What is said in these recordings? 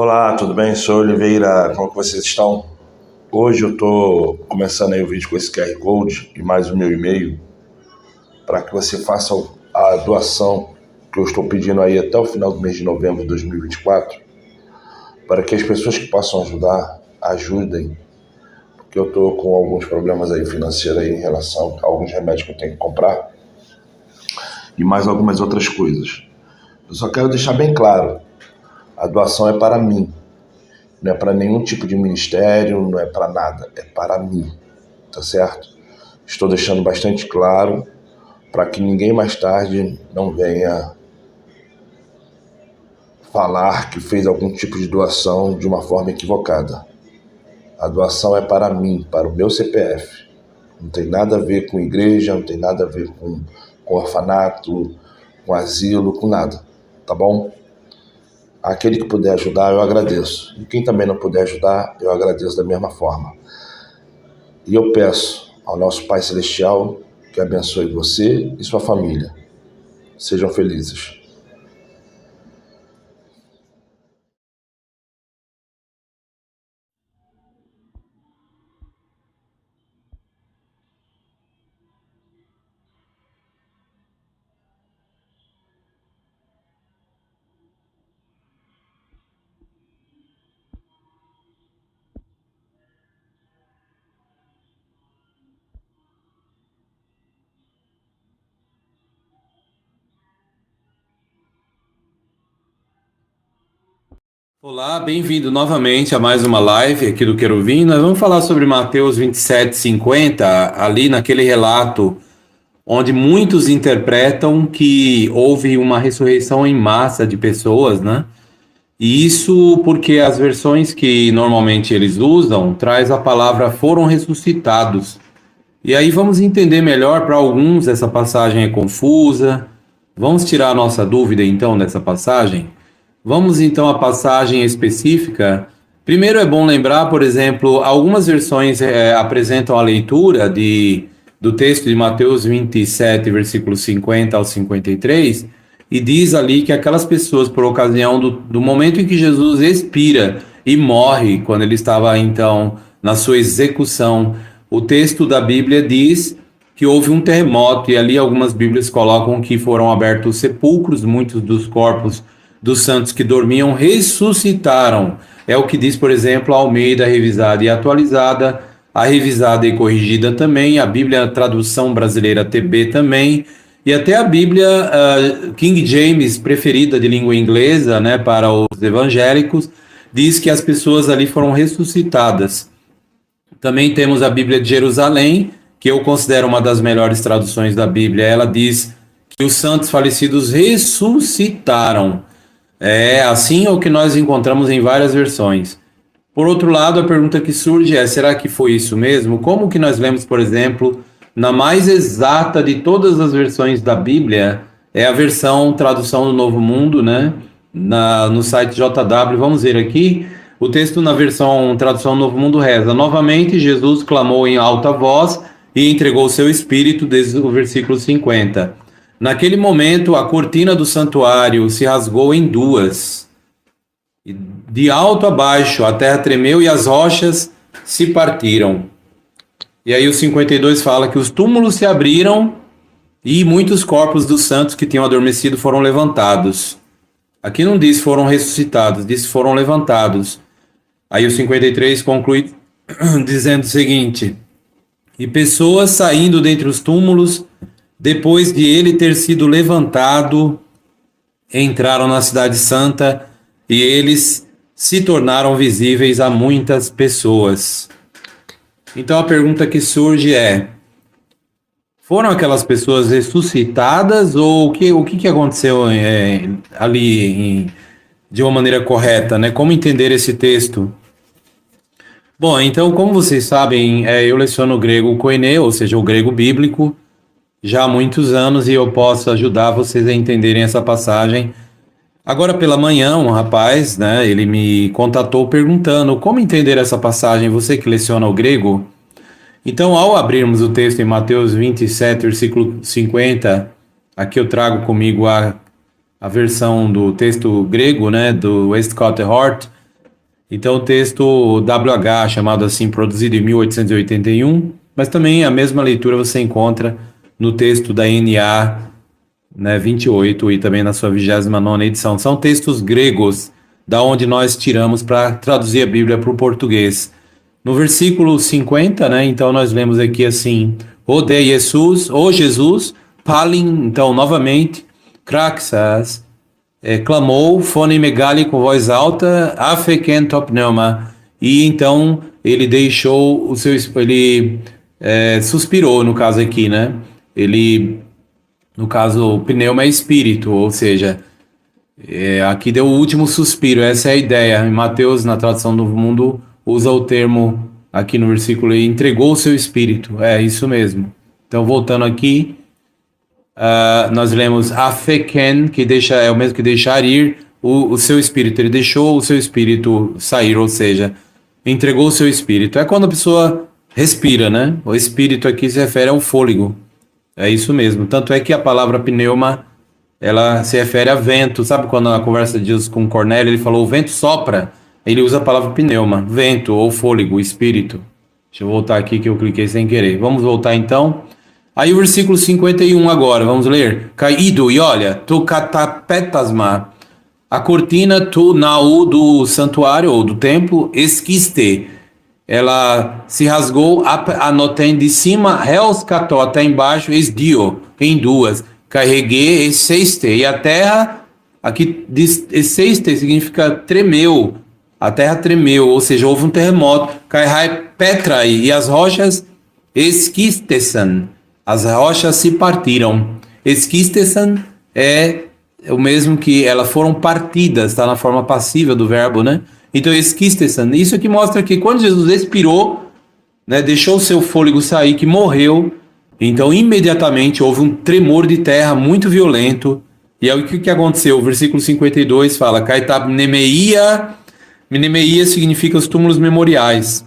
Olá, tudo bem? Sou Oliveira, como que vocês estão? Hoje eu estou começando aí o vídeo com esse QR Code e mais o meu e-mail para que você faça a doação que eu estou pedindo aí até o final do mês de novembro de 2024, para que as pessoas que possam ajudar, ajudem, porque eu estou com alguns problemas aí financeiros aí em relação a alguns remédios que eu tenho que comprar e mais algumas outras coisas. Eu só quero deixar bem claro, a doação é para mim. Não é para nenhum tipo de ministério, não é para nada, é para mim, tá certo? Estou deixando bastante claro para que ninguém mais tarde não venha falar que fez algum tipo de doação de uma forma equivocada. A doação é para mim, para o meu CPF. Não tem nada a ver com igreja, não tem nada a ver com orfanato, com asilo, com nada, tá bom? Aquele que puder ajudar, eu agradeço. E quem também não puder ajudar, eu agradeço da mesma forma. E eu peço ao nosso Pai Celestial que abençoe você e sua família. Sejam felizes. Olá, bem-vindo novamente a mais uma live aqui do Querubim. Nós vamos falar sobre Mateus 27:50, ali naquele relato onde muitos interpretam que houve uma ressurreição em massa de pessoas, né? E isso porque as versões que normalmente eles usam traz a palavra foram ressuscitados. E aí vamos entender melhor. Para alguns essa passagem é confusa. Vamos tirar a nossa dúvida então dessa passagem? Vamos então à passagem específica. Primeiro é bom lembrar, por exemplo, algumas versões apresentam a leitura do texto de Mateus 27, versículos 50 ao 53, e diz ali que aquelas pessoas, por ocasião do momento em que Jesus expira e morre, quando ele estava então na sua execução, o texto da Bíblia diz que houve um terremoto, e ali algumas Bíblias colocam que foram abertos sepulcros, muitos dos corpos dos santos que dormiam ressuscitaram. É o que diz, por exemplo, a Almeida revisada e atualizada, a revisada e corrigida também, a Bíblia tradução brasileira TB também, e até a Bíblia King James, preferida de língua inglesa, né, para os evangélicos, diz que as pessoas ali foram ressuscitadas. Também temos a Bíblia de Jerusalém, que eu considero uma das melhores traduções da Bíblia. Ela diz que os santos falecidos ressuscitaram. É assim o que nós encontramos em várias versões. Por outro lado, a pergunta que surge é: será que foi isso mesmo? Como que nós lemos, por exemplo, na mais exata de todas as versões da Bíblia, é a versão tradução do Novo Mundo, né? No site JW, vamos ver aqui. O texto na versão tradução do Novo Mundo reza: novamente Jesus clamou em alta voz e entregou seu espírito, desde o versículo 50. Naquele momento, a cortina do santuário se rasgou em duas. De alto a baixo, a terra tremeu e as rochas se partiram. E aí o 52 fala que os túmulos se abriram e muitos corpos dos santos que tinham adormecido foram levantados. Aqui não diz foram ressuscitados, diz foram levantados. Aí o 53 conclui dizendo o seguinte: e pessoas saindo dentre os túmulos, depois de ele ter sido levantado, entraram na cidade santa e eles se tornaram visíveis a muitas pessoas. Então a pergunta que surge é: foram aquelas pessoas ressuscitadas ou o que aconteceu ali de uma maneira correta, né? Como entender esse texto? Bom, então, como vocês sabem, eu leciono o grego koiné, ou seja, o grego bíblico, já há muitos anos, e eu posso ajudar vocês a entenderem essa passagem. Agora pela manhã, um rapaz, né, ele me contatou perguntando como entender essa passagem, você que leciona o grego. Então, ao abrirmos o texto em Mateus 27, versículo 50, aqui eu trago comigo a versão do texto grego, né, do Westcott Hort, Então o texto WH, chamado assim, produzido em 1881, mas também a mesma leitura você encontra no texto da NA, né, 28 e também na sua 29ª edição. São textos gregos, da onde nós tiramos para traduzir a Bíblia para o português. No versículo 50, né, então nós lemos aqui assim: O de Jesus, o Jesus, palin, então novamente, craxas, clamou, fone megali com voz alta, afeken top pneuma, e então ele deixou o seu, ele suspirou, no caso aqui, né? Ele, no caso, o pneuma é espírito, ou seja, aqui deu o último suspiro, essa é a ideia. Em Mateus, na tradução do mundo, usa o termo aqui no versículo, ele entregou o seu espírito, é isso mesmo. Então, voltando aqui, nós lemos afeken, que é o mesmo que deixar ir o seu espírito. Ele deixou o seu espírito sair, ou seja, entregou o seu espírito. É quando a pessoa respira, né? O espírito aqui se refere ao fôlego. É isso mesmo. Tanto é que a palavra pneuma, ela se refere a vento. Sabe quando na conversa de Jesus com Cornélio, ele falou o vento sopra? Ele usa a palavra pneuma, vento ou fôlego, espírito. Deixa eu voltar aqui que eu cliquei sem querer. Vamos voltar então. Aí o versículo 51 agora, vamos ler. Caído, e olha, tu catapetasma, a cortina tu naú do santuário ou do templo, esquiste. Ela se rasgou, anotem de cima, reus cató, até embaixo, esdio, em duas. Carreguei, esseiste. E a terra, aqui diz esseiste, significa tremeu. A terra tremeu, ou seja, houve um terremoto. Caihai petrai, e as rochas esquistesan. As rochas se partiram. Esquistesan é o mesmo que elas foram partidas, está na forma passiva do verbo, né? Então, esquistesan. Isso aqui mostra que quando Jesus expirou, né, deixou o seu fôlego sair, que morreu, então imediatamente houve um tremor de terra muito violento. E aí o que aconteceu? O versículo 52 fala: Kaitab nemeia. Nemeia significa os túmulos memoriais.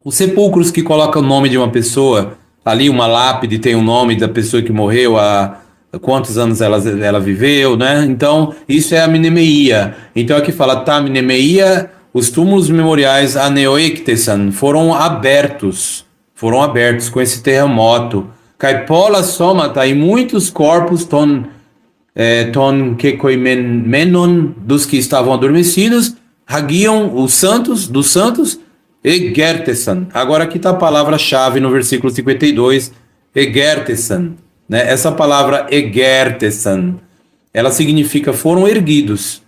Os sepulcros que colocam o nome de uma pessoa. Ali uma lápide tem o nome da pessoa que morreu, há quantos anos ela viveu, né? Então, isso é a mnemeia. Então, aqui fala, mnemeia, os túmulos memoriais aneoectesan foram abertos com esse terremoto. Caipola somata, e muitos corpos ton kekoimenon, dos que estavam adormecidos, hagiam os santos, dos santos, egertesan. Agora aqui está a palavra-chave no versículo 52, egertesan. Né? Essa palavra egertesan, ela significa foram erguidos.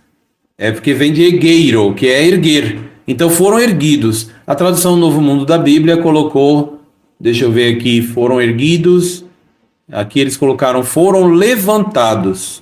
É porque vem de egeiro, que é erguer. Então foram erguidos. A tradução do Novo Mundo da Bíblia colocou, deixa eu ver aqui, foram erguidos. Aqui eles colocaram foram levantados.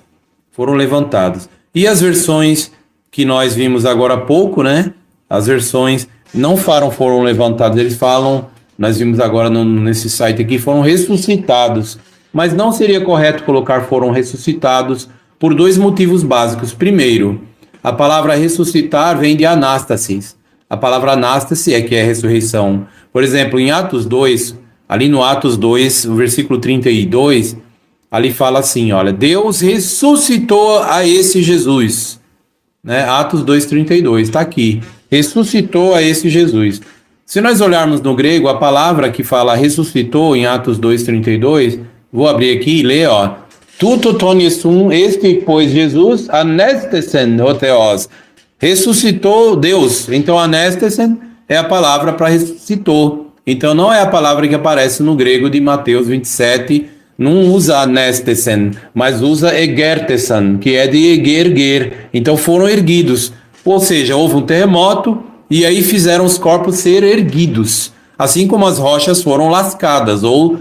Foram levantados. E as versões que nós vimos agora há pouco, né? As versões não foram levantados, eles falam, nós vimos agora nesse site aqui, foram ressuscitados. Mas não seria correto colocar foram ressuscitados por dois motivos básicos. Primeiro, a palavra ressuscitar vem de anástasis. A palavra anástase é que é ressurreição. Por exemplo, em Atos 2, ali no Atos 2, o versículo 32, ali fala assim, olha, Deus ressuscitou a esse Jesus. Né? Atos 2,32, está aqui. Ressuscitou a esse Jesus. Se nós olharmos no grego, a palavra que fala ressuscitou em Atos 2,32, vou abrir aqui e ler, ó. Tuto tonisum, este, pois, Jesus, anestesen, oteos, ressuscitou Deus. Então, anestesen é a palavra para ressuscitou. Então, não é a palavra que aparece no grego de Mateus 27, não usa anestesen, mas usa egertesan, que é de erguer. Então, foram erguidos. Ou seja, houve um terremoto e aí fizeram os corpos ser erguidos. Assim como as rochas foram lascadas, ou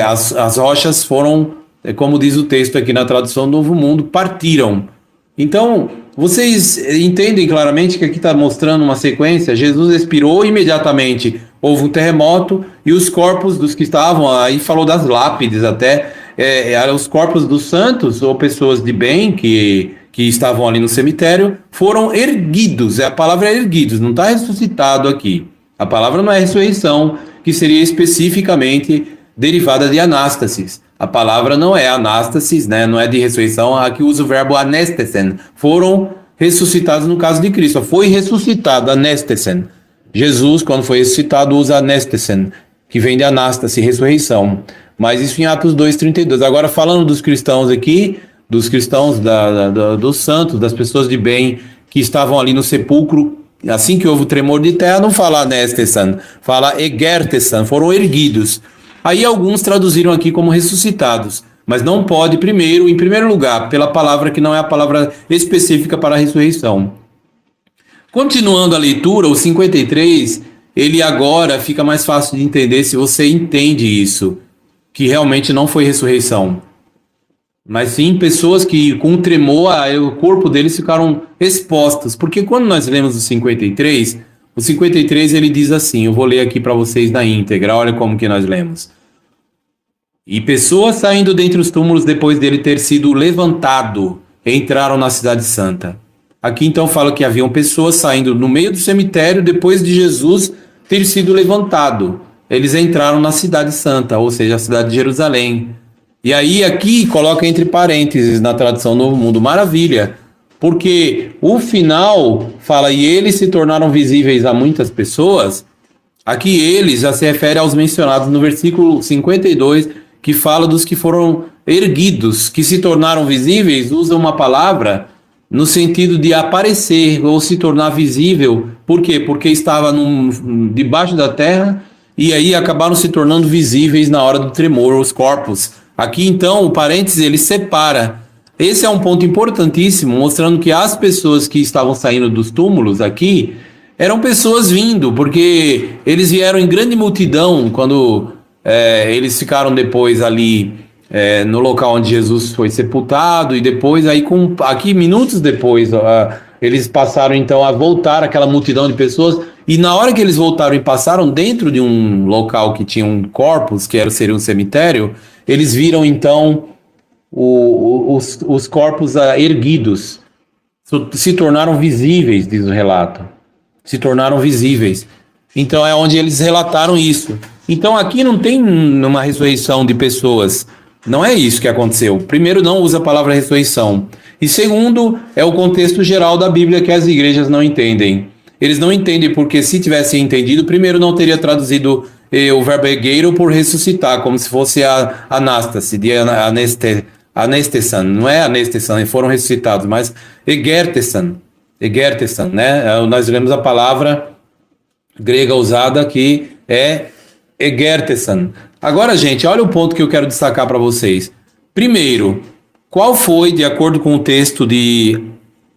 as rochas foram, como diz o texto aqui na tradução do Novo Mundo, partiram. Então, vocês entendem claramente que aqui está mostrando uma sequência. Jesus expirou, imediatamente houve um terremoto e os corpos dos que estavam, aí falou das lápides até, os corpos dos santos ou pessoas de bem que estavam ali no cemitério, foram erguidos. A palavra é erguidos, não está ressuscitado aqui. A palavra não é ressurreição, que seria especificamente derivada de anástasis. A palavra não é anástasis, né? Não é de ressurreição, aqui usa o verbo anestesen. Foram ressuscitados no caso de Cristo. Foi ressuscitado, anestesen. Jesus, quando foi ressuscitado, usa anestesen, que vem de anástase, ressurreição. Mas isso em Atos 2:32. Agora, falando dos cristãos aqui, dos cristãos, dos santos, das pessoas de bem que estavam ali no sepulcro, assim que houve o tremor de terra, não fala anestesan, fala egertesan, foram erguidos. Aí alguns traduziram aqui como ressuscitados, mas não pode primeiro, em primeiro lugar, pela palavra que não é a palavra específica para a ressurreição. Continuando a leitura, o 53, ele agora fica mais fácil de entender se você entende isso, que realmente não foi ressurreição, mas sim pessoas que com tremor, o corpo deles ficaram expostos, porque quando nós lemos o 53 ele diz assim, eu vou ler aqui para vocês na íntegra, olha como que nós lemos. E pessoas saindo dentre os túmulos depois dele ter sido levantado, entraram na cidade santa. Aqui então fala que haviam pessoas saindo no meio do cemitério depois de Jesus ter sido levantado. Eles entraram na cidade santa, ou seja, a cidade de Jerusalém. E aí aqui coloca entre parênteses na tradução Novo Mundo, maravilha, porque o final fala, e eles se tornaram visíveis a muitas pessoas. Aqui eles já se refere aos mencionados no versículo 52, que fala dos que foram erguidos, que se tornaram visíveis, usa uma palavra no sentido de aparecer ou se tornar visível. Por quê? Porque estava debaixo da terra e aí acabaram se tornando visíveis na hora do tremor, os corpos. Aqui então o parênteses ele separa. Esse é um ponto importantíssimo, mostrando que as pessoas que estavam saindo dos túmulos aqui eram pessoas vindo, porque eles vieram em grande multidão quando eles ficaram depois ali no local onde Jesus foi sepultado, e depois, aqui minutos depois, eles passaram então a voltar, aquela multidão de pessoas, e na hora que eles voltaram e passaram dentro de um local que tinha um corpus, que seria um cemitério, eles viram então os corpos erguidos, se tornaram visíveis, diz o relato, se tornaram visíveis. Então é onde eles relataram isso. Então aqui não tem uma ressurreição de pessoas, não é isso que aconteceu. Primeiro, não usa a palavra ressurreição. E segundo, é o contexto geral da Bíblia que as igrejas não entendem. Eles não entendem porque, se tivessem entendido, primeiro não teria traduzido o verbo egeiro por ressuscitar, como se fosse a anástase, de anestesan. Não é anestesan, foram ressuscitados, mas egertesan, né? Nós lemos a palavra grega usada que é egertesan. Agora, gente, olha o ponto que eu quero destacar para vocês. Primeiro, qual foi, de acordo com o texto de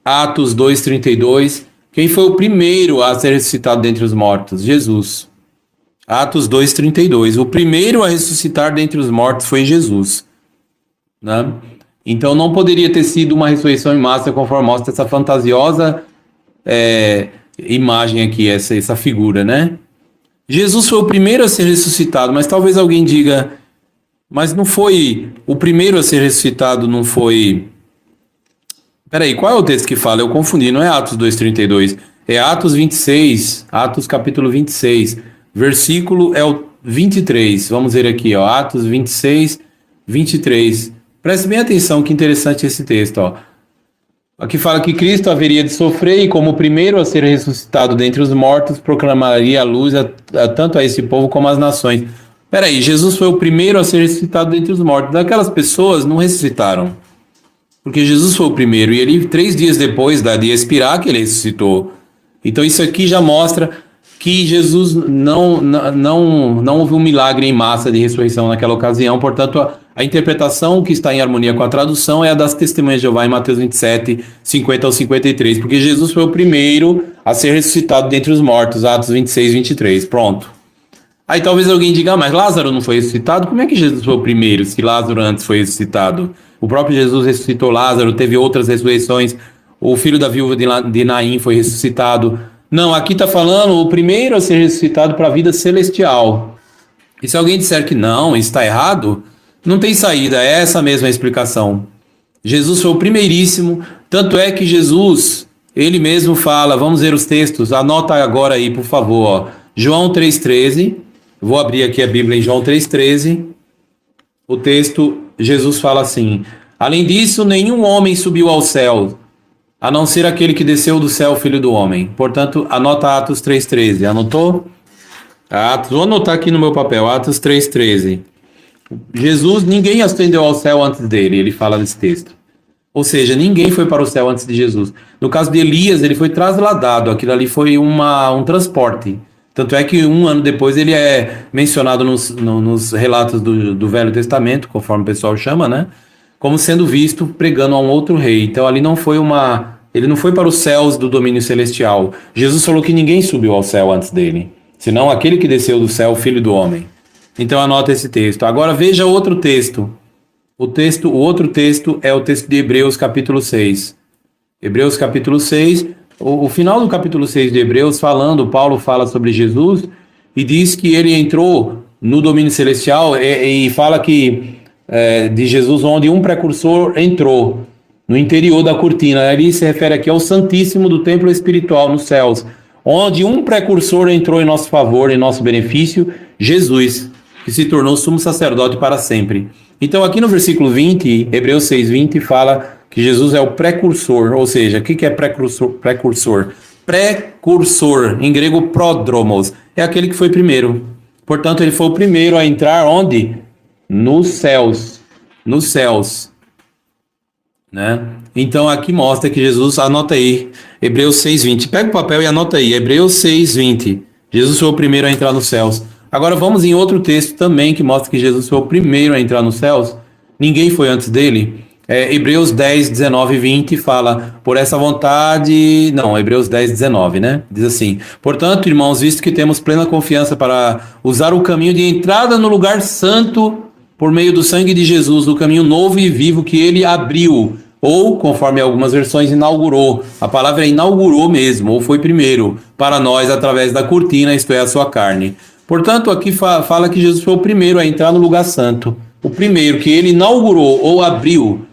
Atos 2:32, quem foi o primeiro a ser ressuscitado dentre os mortos? Jesus. Atos 2:32. O primeiro a ressuscitar dentre os mortos foi Jesus, né? Então não poderia ter sido uma ressurreição em massa, conforme mostra essa fantasiosa imagem aqui, essa figura, né? Jesus foi o primeiro a ser ressuscitado, mas talvez alguém diga, mas não foi o primeiro a ser ressuscitado, não foi... Peraí, qual é o texto que fala? Eu confundi, não é Atos 2:32, é Atos 26, Atos capítulo 26, versículo é o 23, vamos ver aqui, ó, Atos 26, 23, preste bem atenção, que interessante esse texto, ó. Aqui fala que Cristo haveria de sofrer e, como o primeiro a ser ressuscitado dentre os mortos, proclamaria a luz tanto a esse povo como às nações. Peraí, Jesus foi o primeiro a ser ressuscitado dentre os mortos. Aquelas pessoas não ressuscitaram, porque Jesus foi o primeiro, e ele 3 dias depois de expirar que ele ressuscitou. Então isso aqui já mostra que Jesus não houve um milagre em massa de ressurreição naquela ocasião. Portanto, a interpretação que está em harmonia com a tradução é a das Testemunhas de Jeová em Mateus 27, 50 ao 53, porque Jesus foi o primeiro a ser ressuscitado dentre os mortos, Atos 26, 23, pronto. Aí talvez alguém diga, mas Lázaro não foi ressuscitado? Como é que Jesus foi o primeiro, se Lázaro antes foi ressuscitado? O próprio Jesus ressuscitou Lázaro, teve outras ressurreições, o filho da viúva de Naim foi ressuscitado. Não, aqui está falando o primeiro a ser ressuscitado para a vida celestial. E se alguém disser que não, isso está errado, não tem saída, é essa mesma explicação. Jesus foi o primeiríssimo, tanto é que Jesus, ele mesmo fala, vamos ver os textos, anota agora aí, por favor, ó. João 3,13, vou abrir aqui a Bíblia em João 3,13, o texto, Jesus fala assim, além disso, nenhum homem subiu ao céu, a não ser aquele que desceu do céu, Filho do Homem. Portanto, anota Atos 3,13. Anotou? Atos, vou anotar aqui no meu papel, Atos 3,13. Jesus, ninguém ascendeu ao céu antes dele, ele fala nesse texto. Ou seja, ninguém foi para o céu antes de Jesus. No caso de Elias, ele foi trasladado, aquilo ali foi um transporte. Tanto é que um ano depois ele é mencionado nos relatos do Velho Testamento, conforme o pessoal chama, né? Como sendo visto pregando a um outro rei. Então ali não foi ele não foi para os céus do domínio celestial. Jesus falou que ninguém subiu ao céu antes dele, senão aquele que desceu do céu, o Filho do Homem. Então anota esse texto. Agora veja outro texto. O outro texto é o texto de Hebreus capítulo 6. Hebreus capítulo 6, o final do capítulo 6 de Hebreus, Paulo fala sobre Jesus e diz que ele entrou no domínio celestial e fala que de Jesus, onde um precursor entrou no interior da cortina. Ele se refere aqui ao Santíssimo do templo espiritual nos céus, onde um precursor entrou em nosso favor, em nosso benefício, Jesus, que se tornou sumo sacerdote para sempre. Então aqui no versículo 20, Hebreus 6:20, fala que Jesus é o precursor, ou seja, o que é precursor? Precursor, em grego prodromos, é aquele que foi primeiro. Portanto, ele foi o primeiro a entrar onde? Nos céus, né? Então aqui mostra que Jesus, anota aí, Hebreus 6:20, pega o papel e anota aí, Hebreus 6:20, Jesus foi o primeiro a entrar nos céus. Agora vamos em outro texto também que mostra que Jesus foi o primeiro a entrar nos céus, ninguém foi antes dele. Hebreus 10, 19 e 20 fala, por essa vontade... Não, Hebreus 10, 19, né? Diz assim, portanto, irmãos, visto que temos plena confiança para usar o caminho de entrada no lugar santo por meio do sangue de Jesus, o caminho novo e vivo que ele abriu, ou, conforme algumas versões, inaugurou. A palavra é inaugurou mesmo, ou foi primeiro, para nós através da cortina, isto é, a sua carne. Portanto, aqui fala que Jesus foi o primeiro a entrar no lugar santo. O primeiro que ele inaugurou ou abriu.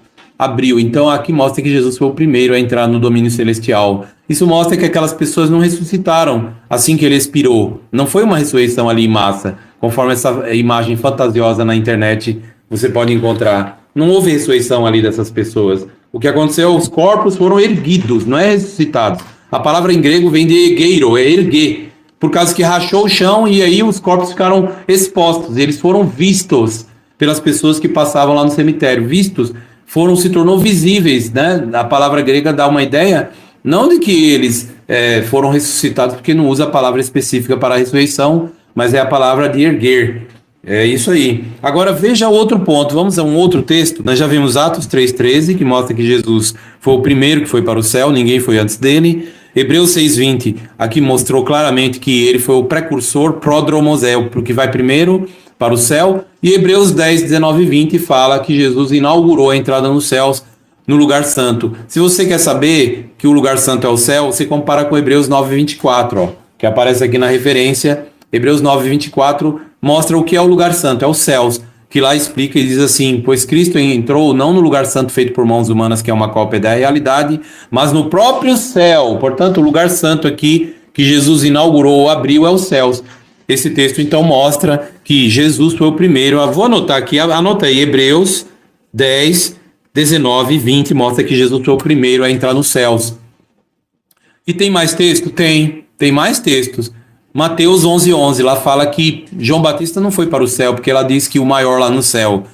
Então aqui mostra que Jesus foi o primeiro a entrar no domínio celestial. Isso mostra que aquelas pessoas não ressuscitaram assim que ele expirou. Não foi uma ressurreição ali em massa, conforme essa imagem fantasiosa na internet você pode encontrar. Não houve ressurreição ali dessas pessoas. O que aconteceu, os corpos foram erguidos, não é ressuscitados. A palavra em grego vem de ergueiro, é erguer. Por causa que rachou o chão e aí os corpos ficaram expostos. Eles foram vistos pelas pessoas que passavam lá no cemitério. Se tornou visíveis, né? A palavra grega dá uma ideia, não de que eles foram ressuscitados, porque não usa a palavra específica para a ressurreição, mas é a palavra de erguer. É isso aí. Agora veja outro ponto, vamos a um outro texto. Nós já vimos Atos 3,13, que mostra que Jesus foi o primeiro que foi para o céu, ninguém foi antes dele. Hebreus 6,20, aqui mostrou claramente que ele foi o precursor, pródromos, o que vai primeiro para o céu. E Hebreus 10, 19 e 20 fala que Jesus inaugurou a entrada nos céus no lugar santo. Se você quer saber que o lugar santo é o céu, você compara com Hebreus 9, 24, que aparece aqui na referência. Hebreus 9, 24 mostra o que é o lugar santo, é os céus, que lá explica e diz assim, pois Cristo entrou não no lugar santo feito por mãos humanas, que é uma cópia da realidade, mas no próprio céu. Portanto, o lugar santo aqui que Jesus inaugurou, abriu, é os céus. Esse texto então mostra que Jesus foi o primeiro. Vou anotar aqui, anota aí, Hebreus 10, 19 e 20 mostra que Jesus foi o primeiro a entrar nos céus. E tem mais texto? Tem mais textos. Mateus 11, 11, lá fala que João Batista não foi para o céu, porque ela diz que o maior lá no céu,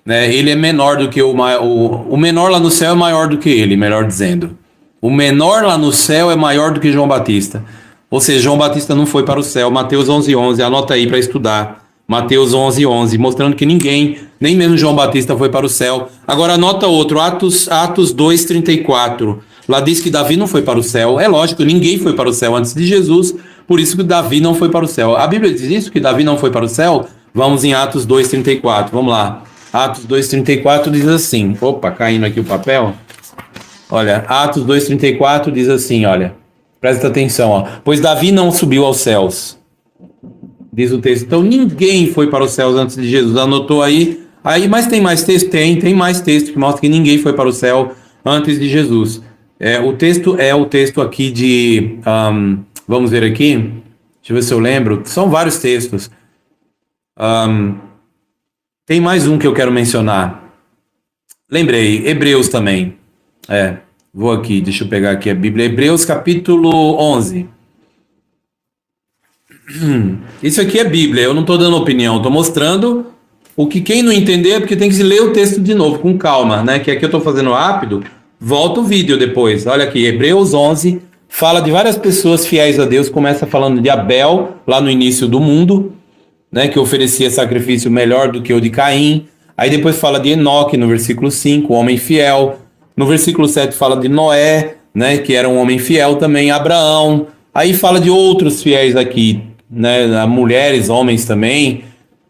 né, ele é menor do que o menor lá no céu é maior do que ele, melhor dizendo. O menor lá no céu é maior do que João Batista. Ou seja, João Batista não foi para o céu. Mateus 11, 11, anota aí para estudar. Mateus 11, 11, mostrando que ninguém, nem mesmo João Batista foi para o céu. Agora anota outro, Atos 2, 34. Lá diz que Davi não foi para o céu. É lógico, ninguém foi para o céu antes de Jesus, por isso que Davi não foi para o céu. A Bíblia diz isso, que Davi não foi para o céu? Vamos em Atos 2, 34, vamos lá. Atos 2, 34 diz assim, opa, caindo aqui o papel. Olha, Atos 2, 34 diz assim, olha, presta atenção, ó. Pois Davi não subiu aos céus, diz o texto. Então ninguém foi para os céus antes de Jesus. Anotou aí? Mas tem mais texto? Tem mais texto que mostra que ninguém foi para o céu antes de Jesus. O texto é o texto aqui de... vamos ver aqui. Deixa eu ver se eu lembro. São vários textos. Tem mais um que eu quero mencionar. Lembrei. Hebreus também. Vou aqui, deixa eu pegar aqui a Bíblia. Hebreus capítulo 11. Isso aqui é Bíblia, eu não estou dando opinião, estou mostrando o que quem não entender é porque tem que ler o texto de novo, com calma, né? Que aqui eu estou fazendo rápido, volta o vídeo depois. Olha aqui, Hebreus 11, fala de várias pessoas fiéis a Deus, começa falando de Abel, lá no início do mundo, né? Que oferecia sacrifício melhor do que o de Caim. Aí depois fala de Enoque, no versículo 5, o homem fiel. No versículo 7 fala de Noé, né? Que era um homem fiel também, Abraão. Aí fala de outros fiéis aqui, né? Mulheres, homens também.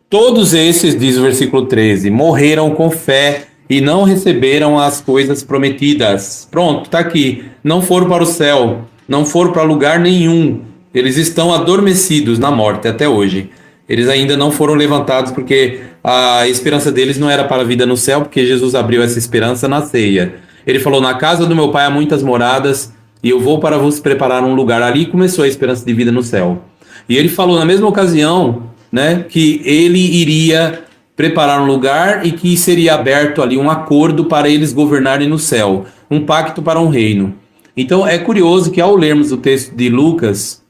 Todos esses, diz o versículo 13, morreram com fé e não receberam as coisas prometidas. Pronto, está aqui. Não foram para o céu, não foram para lugar nenhum. Eles estão adormecidos na morte até hoje. Eles ainda não foram levantados porque a esperança deles não era para a vida no céu, porque Jesus abriu essa esperança na ceia. Ele falou, na casa do meu pai há muitas moradas e eu vou para vos preparar um lugar. Ali começou a esperança de vida no céu. E ele falou na mesma ocasião, né, que ele iria preparar um lugar e que seria aberto ali um acordo para eles governarem no céu, um pacto para um reino. Então é curioso que ao lermos o texto de Lucas,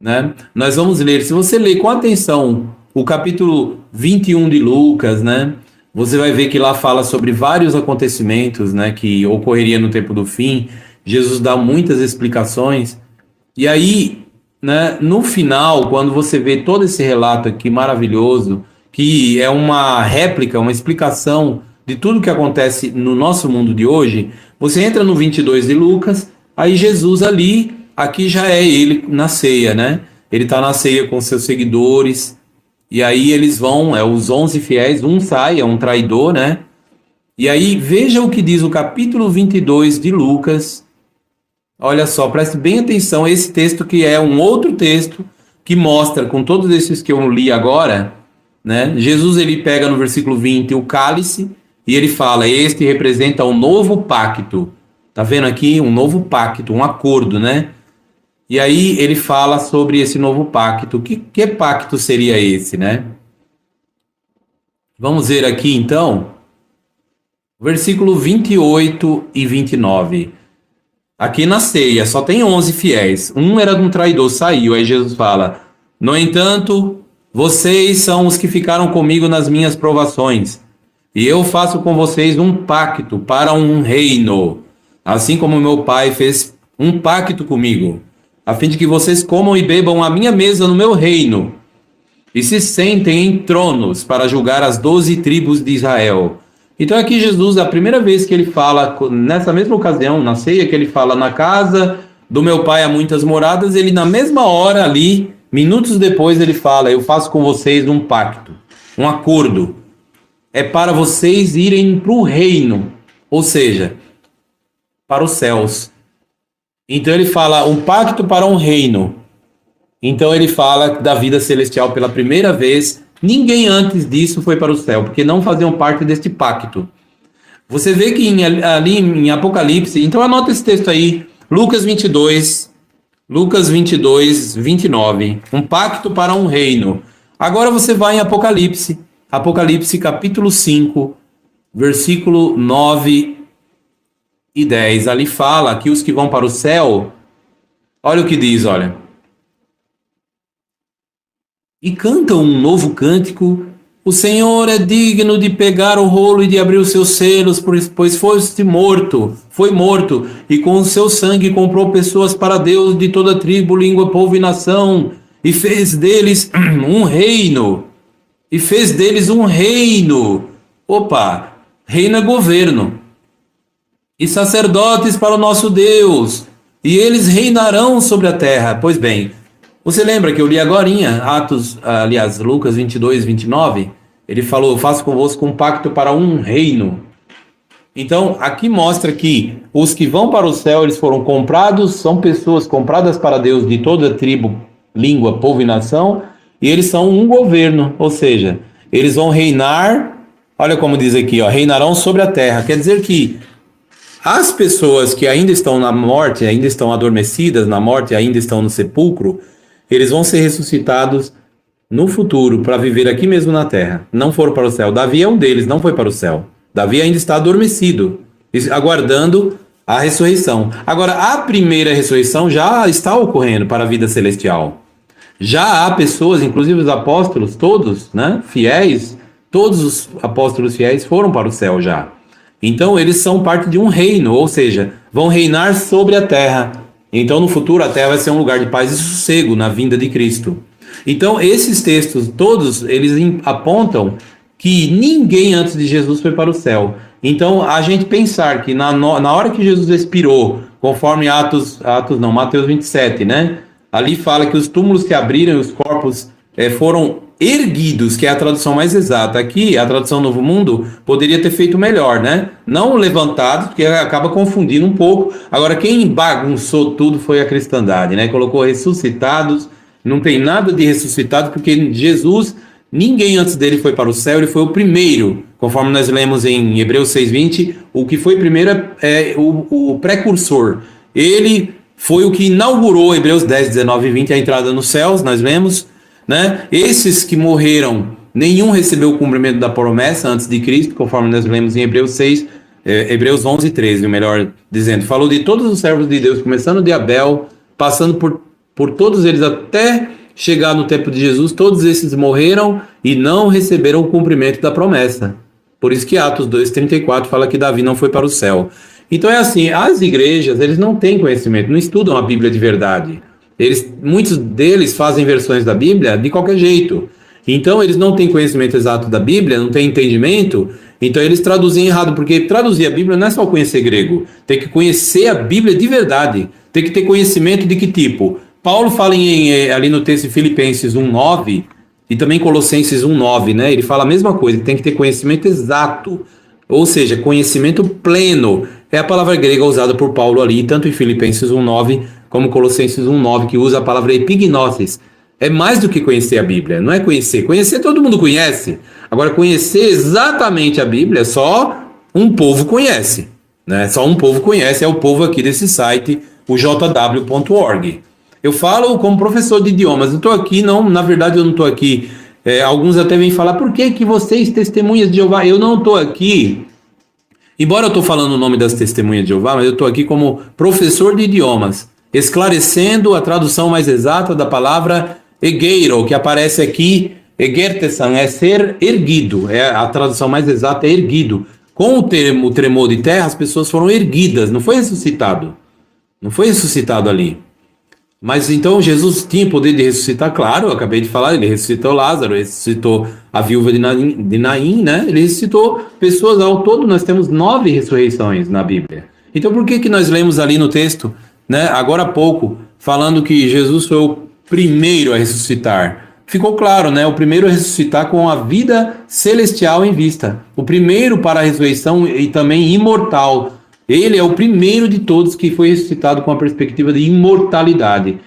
né, nós vamos ler, se você ler com atenção o capítulo 21 de Lucas, né, você vai ver que lá fala sobre vários acontecimentos, né, que ocorreria no tempo do fim. Jesus dá muitas explicações. E aí, né, no final, quando você vê todo esse relato aqui maravilhoso, que é uma réplica, uma explicação de tudo que acontece no nosso mundo de hoje, você entra no 22 de Lucas, aí Jesus ali, aqui já é ele na ceia, né? Ele está na ceia com seus seguidores, e aí eles vão, os 11 fiéis, um sai, é um traidor, né? E aí veja o que diz o capítulo 22 de Lucas. Olha só, preste bem atenção a esse texto, que é um outro texto que mostra, com todos esses que eu li agora, né? Jesus, ele pega no versículo 20 o cálice e ele fala, este representa um novo pacto. Tá vendo aqui? Um novo pacto, um acordo, né? E aí ele fala sobre esse novo pacto. Que pacto seria esse, né? Vamos ver aqui, então, versículo 28 e 29. Aqui na ceia só tem 11 fiéis. Um era um traidor, saiu. Aí Jesus fala, no entanto, vocês são os que ficaram comigo nas minhas provações. E eu faço com vocês um pacto para um reino. Assim como meu pai fez um pacto comigo, a fim de que vocês comam e bebam a minha mesa no meu reino. E se sentem em tronos para julgar as 12 tribos de Israel. Então aqui Jesus, a primeira vez que ele fala, nessa mesma ocasião, na ceia, que ele fala, na casa do meu pai há muitas moradas, ele na mesma hora ali, minutos depois, ele fala, eu faço com vocês um pacto, um acordo. É para vocês irem para o reino, ou seja, para os céus. Então ele fala, um pacto para um reino. Então ele fala da vida celestial pela primeira vez. Ninguém antes disso foi para o céu, porque não faziam parte deste pacto. Você vê que ali em Apocalipse, então anota esse texto aí, Lucas 22, 29, um pacto para um reino. Agora você vai em Apocalipse, Apocalipse capítulo 5, versículo 9 e 10, ali fala que os que vão para o céu, olha o que diz, olha. E cantam um novo cântico, o Senhor é digno de pegar o rolo e de abrir os seus selos, pois foi morto, e com o seu sangue comprou pessoas para Deus de toda tribo, língua, povo e nação, e fez deles um reino. Opa, reino é governo. E sacerdotes para o nosso Deus, e eles reinarão sobre a terra. Pois bem, você lembra que eu li agorinha, Lucas 22, 29? Ele falou, eu faço convosco um pacto para um reino. Então, aqui mostra que os que vão para o céu, eles foram comprados, são pessoas compradas para Deus de toda tribo, língua, povo e nação, e eles são um governo, ou seja, eles vão reinar, olha como diz aqui, ó, reinarão sobre a terra. Quer dizer que as pessoas que ainda estão na morte, ainda estão adormecidas na morte, ainda estão no sepulcro, eles vão ser ressuscitados no futuro para viver aqui mesmo na terra. Não foram para o céu. Davi é um deles, não foi para o céu. Davi ainda está adormecido, aguardando a ressurreição. Agora, a primeira ressurreição já está ocorrendo para a vida celestial. Já há pessoas, inclusive os apóstolos, todos, né, fiéis, todos os apóstolos fiéis foram para o céu já. Então, eles são parte de um reino, ou seja, vão reinar sobre a terra. Então, no futuro, a terra vai ser um lugar de paz e sossego na vinda de Cristo. Então, esses textos todos, eles apontam que ninguém antes de Jesus foi para o céu. Então, a gente pensar que na hora que Jesus expirou, conforme Mateus 27, né? Ali fala que os túmulos se abriram e os corpos foram erguidos, que é a tradução mais exata. Aqui, a tradução Novo Mundo poderia ter feito melhor, né? Não levantados, porque acaba confundindo um pouco. Agora, quem bagunçou tudo foi a cristandade, né? Colocou ressuscitados, não tem nada de ressuscitado, porque Jesus, ninguém antes dele foi para o céu, ele foi o primeiro, conforme nós lemos em Hebreus 6:20, o que foi primeiro é o precursor. Ele foi o que inaugurou Hebreus 10, 19 e 20, a entrada nos céus, nós lemos, né? Esses que morreram, nenhum recebeu o cumprimento da promessa antes de Cristo, conforme nós lemos em Hebreus 6, Hebreus 11 e 13, melhor dizendo. Falou de todos os servos de Deus, começando de Abel, passando por todos eles até chegar no tempo de Jesus. Todos esses morreram e não receberam o cumprimento da promessa. Por isso que Atos 2:34 fala que Davi não foi para o céu. Então é assim, as igrejas, eles não têm conhecimento, não estudam a Bíblia de verdade. Muitos deles fazem versões da Bíblia de qualquer jeito. Então eles não têm conhecimento exato da Bíblia, não têm entendimento, então eles traduzem errado, porque traduzir a Bíblia não é só conhecer grego, tem que conhecer a Bíblia de verdade, tem que ter conhecimento de que tipo. Paulo fala ali no texto de Filipenses 1:9 e também Colossenses 1:9, né? Ele fala a mesma coisa, tem que ter conhecimento exato, ou seja, conhecimento pleno. É a palavra grega usada por Paulo ali, tanto em Filipenses 1:9 como Colossenses 1:9, que usa a palavra epignosis. É mais do que conhecer a Bíblia, não é conhecer. Conhecer todo mundo conhece. Agora, conhecer exatamente a Bíblia, só um povo conhece, né? Só um povo conhece, é o povo aqui desse site, o jw.org. Eu falo como professor de idiomas, eu estou aqui, na verdade eu não estou aqui, alguns até vêm falar, por que vocês, testemunhas de Jeová? Eu não estou aqui, embora eu estou falando o nome das testemunhas de Jeová, mas eu estou aqui como professor de idiomas, esclarecendo a tradução mais exata da palavra egeiro, que aparece aqui, egertesan, é ser erguido, a tradução mais exata é erguido. Com o tremor de terra, as pessoas foram erguidas, não foi ressuscitado ali. Mas então Jesus tinha poder de ressuscitar, claro, eu acabei de falar, ele ressuscitou Lázaro, ressuscitou a viúva de Naim, né? Ele ressuscitou pessoas, ao todo nós temos 9 ressurreições na Bíblia. Então por que nós lemos ali no texto, né, agora há pouco, falando que Jesus foi o primeiro a ressuscitar? Ficou claro, né? O primeiro a ressuscitar com a vida celestial em vista. O primeiro para a ressurreição e também imortal. Ele é o primeiro de todos que foi ressuscitado com a perspectiva de imortalidade.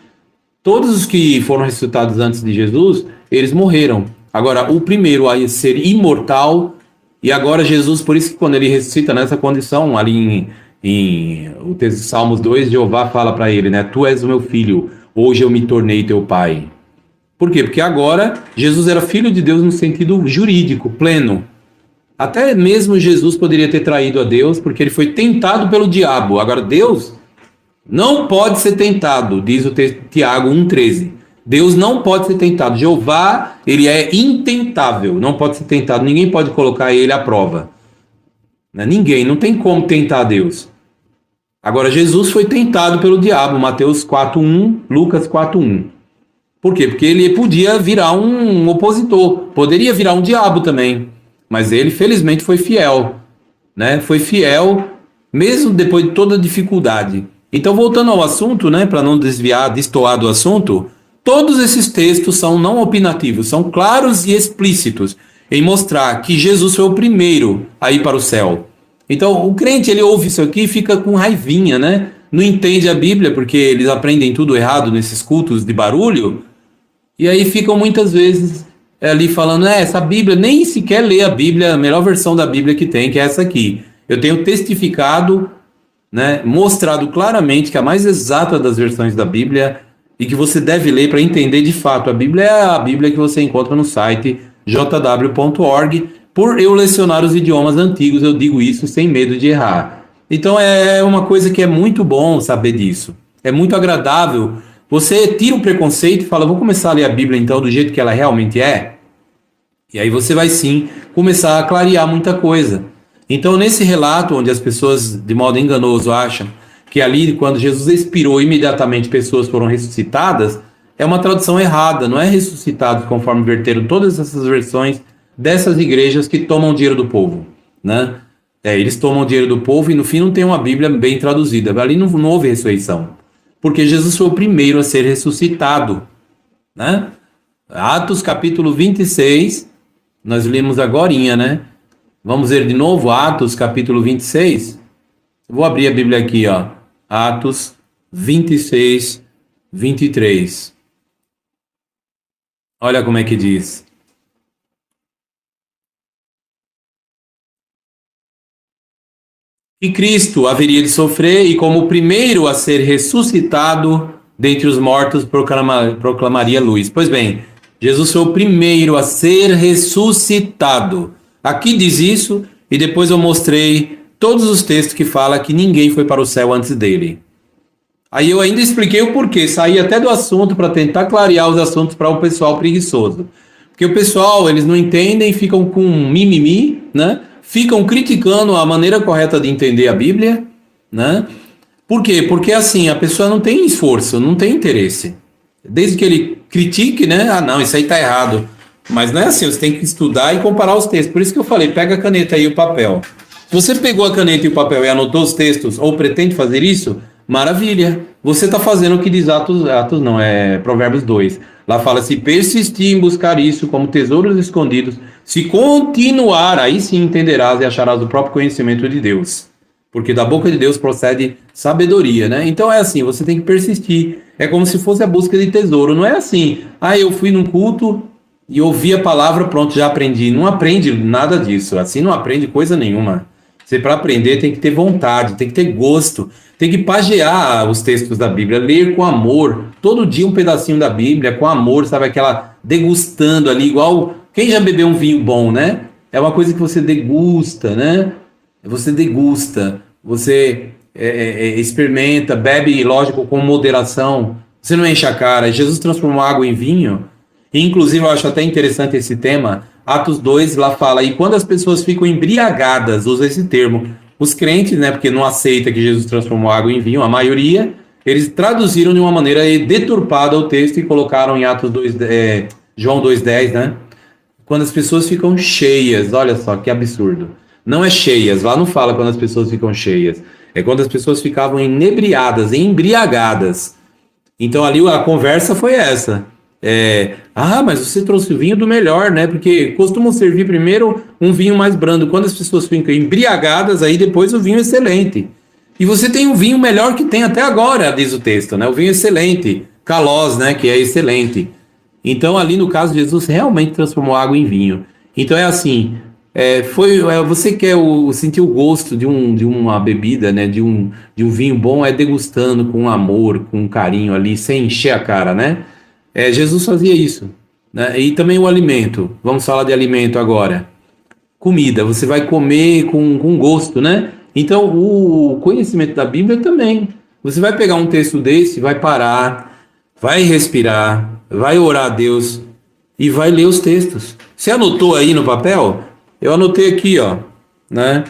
Todos os que foram ressuscitados antes de Jesus, eles morreram. Agora, o primeiro a ser imortal, e agora Jesus, por isso que quando ele ressuscita nessa condição, ali em o texto de Salmos 2, Jeová fala para ele, né? Tu és o meu filho, hoje eu me tornei teu pai. Por quê? Porque agora Jesus era filho de Deus no sentido jurídico, pleno. Até mesmo Jesus poderia ter traído a Deus, porque ele foi tentado pelo diabo. Agora, Deus não pode ser tentado, diz o texto de Tiago 1,13. Deus não pode ser tentado. Jeová, ele é intentável, não pode ser tentado. Ninguém pode colocar ele à prova. Ninguém, não tem como tentar Deus. Agora, Jesus foi tentado pelo diabo, Mateus 4,1, Lucas 4,1. Por quê? Porque ele podia virar um opositor, poderia virar um diabo também. Mas ele, felizmente, foi fiel, né? Foi fiel, mesmo depois de toda a dificuldade. Então, voltando ao assunto, né? Para não destoar do assunto, todos esses textos são não opinativos, são claros e explícitos em mostrar que Jesus foi o primeiro a ir para o céu. Então, o crente, ele ouve isso aqui e fica com raivinha, né? Não entende a Bíblia, porque eles aprendem tudo errado nesses cultos de barulho, e aí ficam muitas vezes ali falando, essa Bíblia, nem sequer lê a Bíblia, a melhor versão da Bíblia que tem, que é essa aqui. Eu tenho testificado, né, mostrado claramente que a mais exata das versões da Bíblia e que você deve ler para entender de fato a Bíblia é a Bíblia que você encontra no site jw.org. Por eu lecionar os idiomas antigos, eu digo isso sem medo de errar. Então é uma coisa que é muito bom saber disso. É muito agradável. Você tira o preconceito e fala, vou começar a ler a Bíblia então do jeito que ela realmente é. E aí você vai sim começar a clarear muita coisa. Então nesse relato onde as pessoas de modo enganoso acham que ali quando Jesus expirou imediatamente pessoas foram ressuscitadas, é uma tradução errada, não é ressuscitados conforme verteram todas essas versões dessas igrejas que tomam dinheiro do povo, né? Eles tomam dinheiro do povo e no fim não tem uma Bíblia bem traduzida. Ali não houve ressurreição, porque Jesus foi o primeiro a ser ressuscitado, né? Atos capítulo 26, nós lemos agorinha, né? Vamos ler de novo Atos capítulo 26. Vou abrir a Bíblia aqui, ó. Atos 26, 23. Olha como é que diz. Que Cristo haveria de sofrer e como o primeiro a ser ressuscitado dentre os mortos proclamaria luz. Pois bem, Jesus foi o primeiro a ser ressuscitado. Aqui diz isso e depois eu mostrei todos os textos que falam que ninguém foi para o céu antes dele. Aí eu ainda expliquei o porquê, saí até do assunto para tentar clarear os assuntos para o pessoal preguiçoso. Porque o pessoal, eles não entendem, ficam com mimimi, né? Ficam criticando a maneira correta de entender a Bíblia, né? Por quê? Porque assim, a pessoa não tem esforço, não tem interesse. Desde que ele critique, né? Ah, não, isso aí tá errado. Mas não é assim, você tem que estudar e comparar os textos. Por isso que eu falei, pega a caneta e o papel. Se você pegou a caneta e o papel e anotou os textos, ou pretende fazer isso, maravilha. Você está fazendo o que diz Atos não, é Provérbios 2. Lá fala, se persistir em buscar isso como tesouros escondidos, se continuar, aí sim entenderás e acharás o próprio conhecimento de Deus. Porque da boca de Deus procede sabedoria, né? Então é assim, você tem que persistir. É como se fosse a busca de tesouro. Não é assim, eu fui num culto e ouvi a palavra, pronto, já aprendi. Não aprende nada disso. Assim não aprende coisa nenhuma. Você, para aprender, tem que ter vontade, tem que ter gosto, tem que pagear os textos da Bíblia, ler com amor, todo dia um pedacinho da Bíblia, com amor, sabe? Aquela degustando ali, igual quem já bebeu um vinho bom, né? É uma coisa que você degusta, né? Você degusta, você experimenta, bebe, lógico, com moderação. Você não enche a cara. Jesus transformou água em vinho. E, inclusive, eu acho até interessante esse tema. Atos 2 lá fala, e quando as pessoas ficam embriagadas, usa esse termo, os crentes, né, porque não aceita que Jesus transformou água em vinho, a maioria, eles traduziram de uma maneira deturpada o texto e colocaram em Atos 2, João 2,10, né? Quando as pessoas ficam cheias, olha só que absurdo. Não é cheias, lá não fala quando as pessoas ficam cheias, é quando as pessoas ficavam inebriadas, embriagadas. Então ali a conversa foi essa. Mas você trouxe o vinho do melhor, né? Porque costumam servir primeiro um vinho mais brando. Quando as pessoas ficam embriagadas, aí depois o vinho é excelente. E você tem um vinho melhor que tem até agora, diz o texto, né? O vinho excelente, Kalós, né? Que é excelente. Então ali no caso Jesus realmente transformou água em vinho. Então é assim, você quer sentir o gosto de uma bebida, né? De um vinho bom, degustando com amor, com carinho ali, sem encher a cara, né? Jesus fazia isso, né? E também o alimento. Vamos falar de alimento agora. Comida, você vai comer com gosto, né? Então, o conhecimento da Bíblia também. Você vai pegar um texto desse, vai parar, vai respirar, vai orar a Deus e vai ler os textos. Você anotou aí no papel? Eu anotei aqui, ó, né?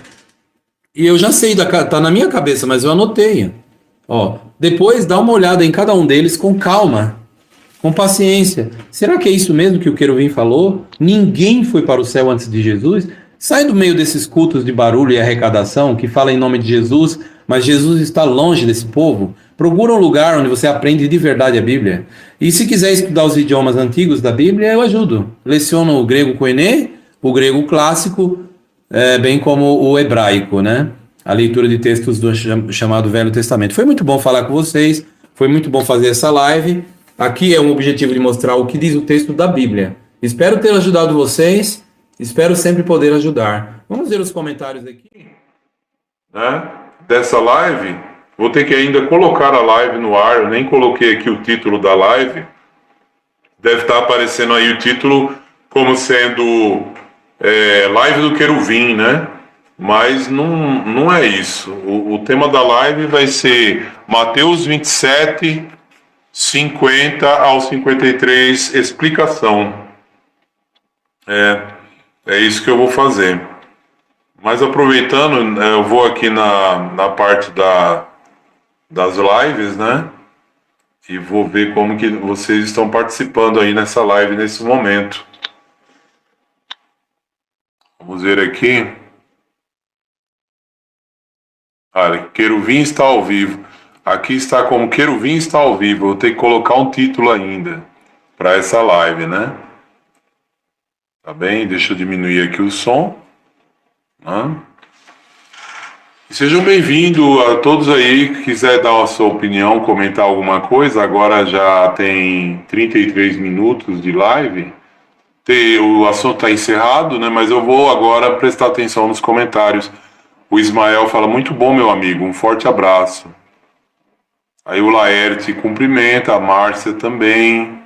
E eu já sei, tá na minha cabeça, mas eu anotei. Ó, depois dá uma olhada em cada um deles com calma. Com paciência. Será que é isso mesmo que o Querubim falou? Ninguém foi para o céu antes de Jesus? Sai do meio desses cultos de barulho e arrecadação que fala em nome de Jesus, mas Jesus está longe desse povo. Procura um lugar onde você aprende de verdade a Bíblia. E se quiser estudar os idiomas antigos da Bíblia, eu ajudo. Leciono o grego koiné, o grego clássico, bem como o hebraico, né? A leitura de textos do chamado Velho Testamento. Foi muito bom falar com vocês, foi muito bom fazer essa live. Aqui é um objetivo de mostrar o que diz o texto da Bíblia. Espero ter ajudado vocês. Espero sempre poder ajudar. Vamos ver os comentários aqui. Dessa live. Vou ter que ainda colocar a live no ar. Eu nem coloquei aqui o título da live. Deve estar aparecendo aí o título como sendo Live do Querubim, né? mas não é isso. O tema da live vai ser Mateus 27, 50 ao 53, explicação. É isso que eu vou fazer. Mas aproveitando, eu vou aqui na parte das lives, né? E vou ver como que vocês estão participando aí nessa live nesse momento. Vamos ver aqui. Olha, Queruvim está ao vivo. Aqui está como Queruvim está ao vivo. Eu vou ter que colocar um título ainda para essa live, né? Tá bem? Deixa eu diminuir aqui o som. E sejam bem-vindos a todos aí que quiser dar a sua opinião, comentar alguma coisa. Agora já tem 33 minutos de live. O assunto está encerrado, né? Mas eu vou agora prestar atenção nos comentários. O Ismael fala, muito bom, meu amigo, um forte abraço. Aí o Laerte cumprimenta, a Márcia também,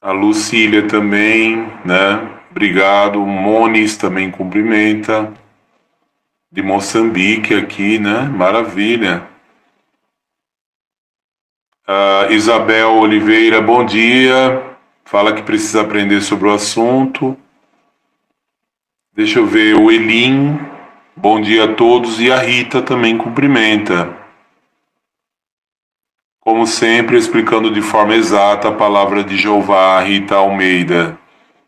a Lucília também, né? Obrigado. O Monis também cumprimenta. De Moçambique aqui, né? Maravilha. Isabel Oliveira, bom dia. Fala que precisa aprender sobre o assunto. Deixa eu ver, o Elim, bom dia a todos. E a Rita também cumprimenta. Como sempre, explicando de forma exata a palavra de Jeová, Rita Almeida.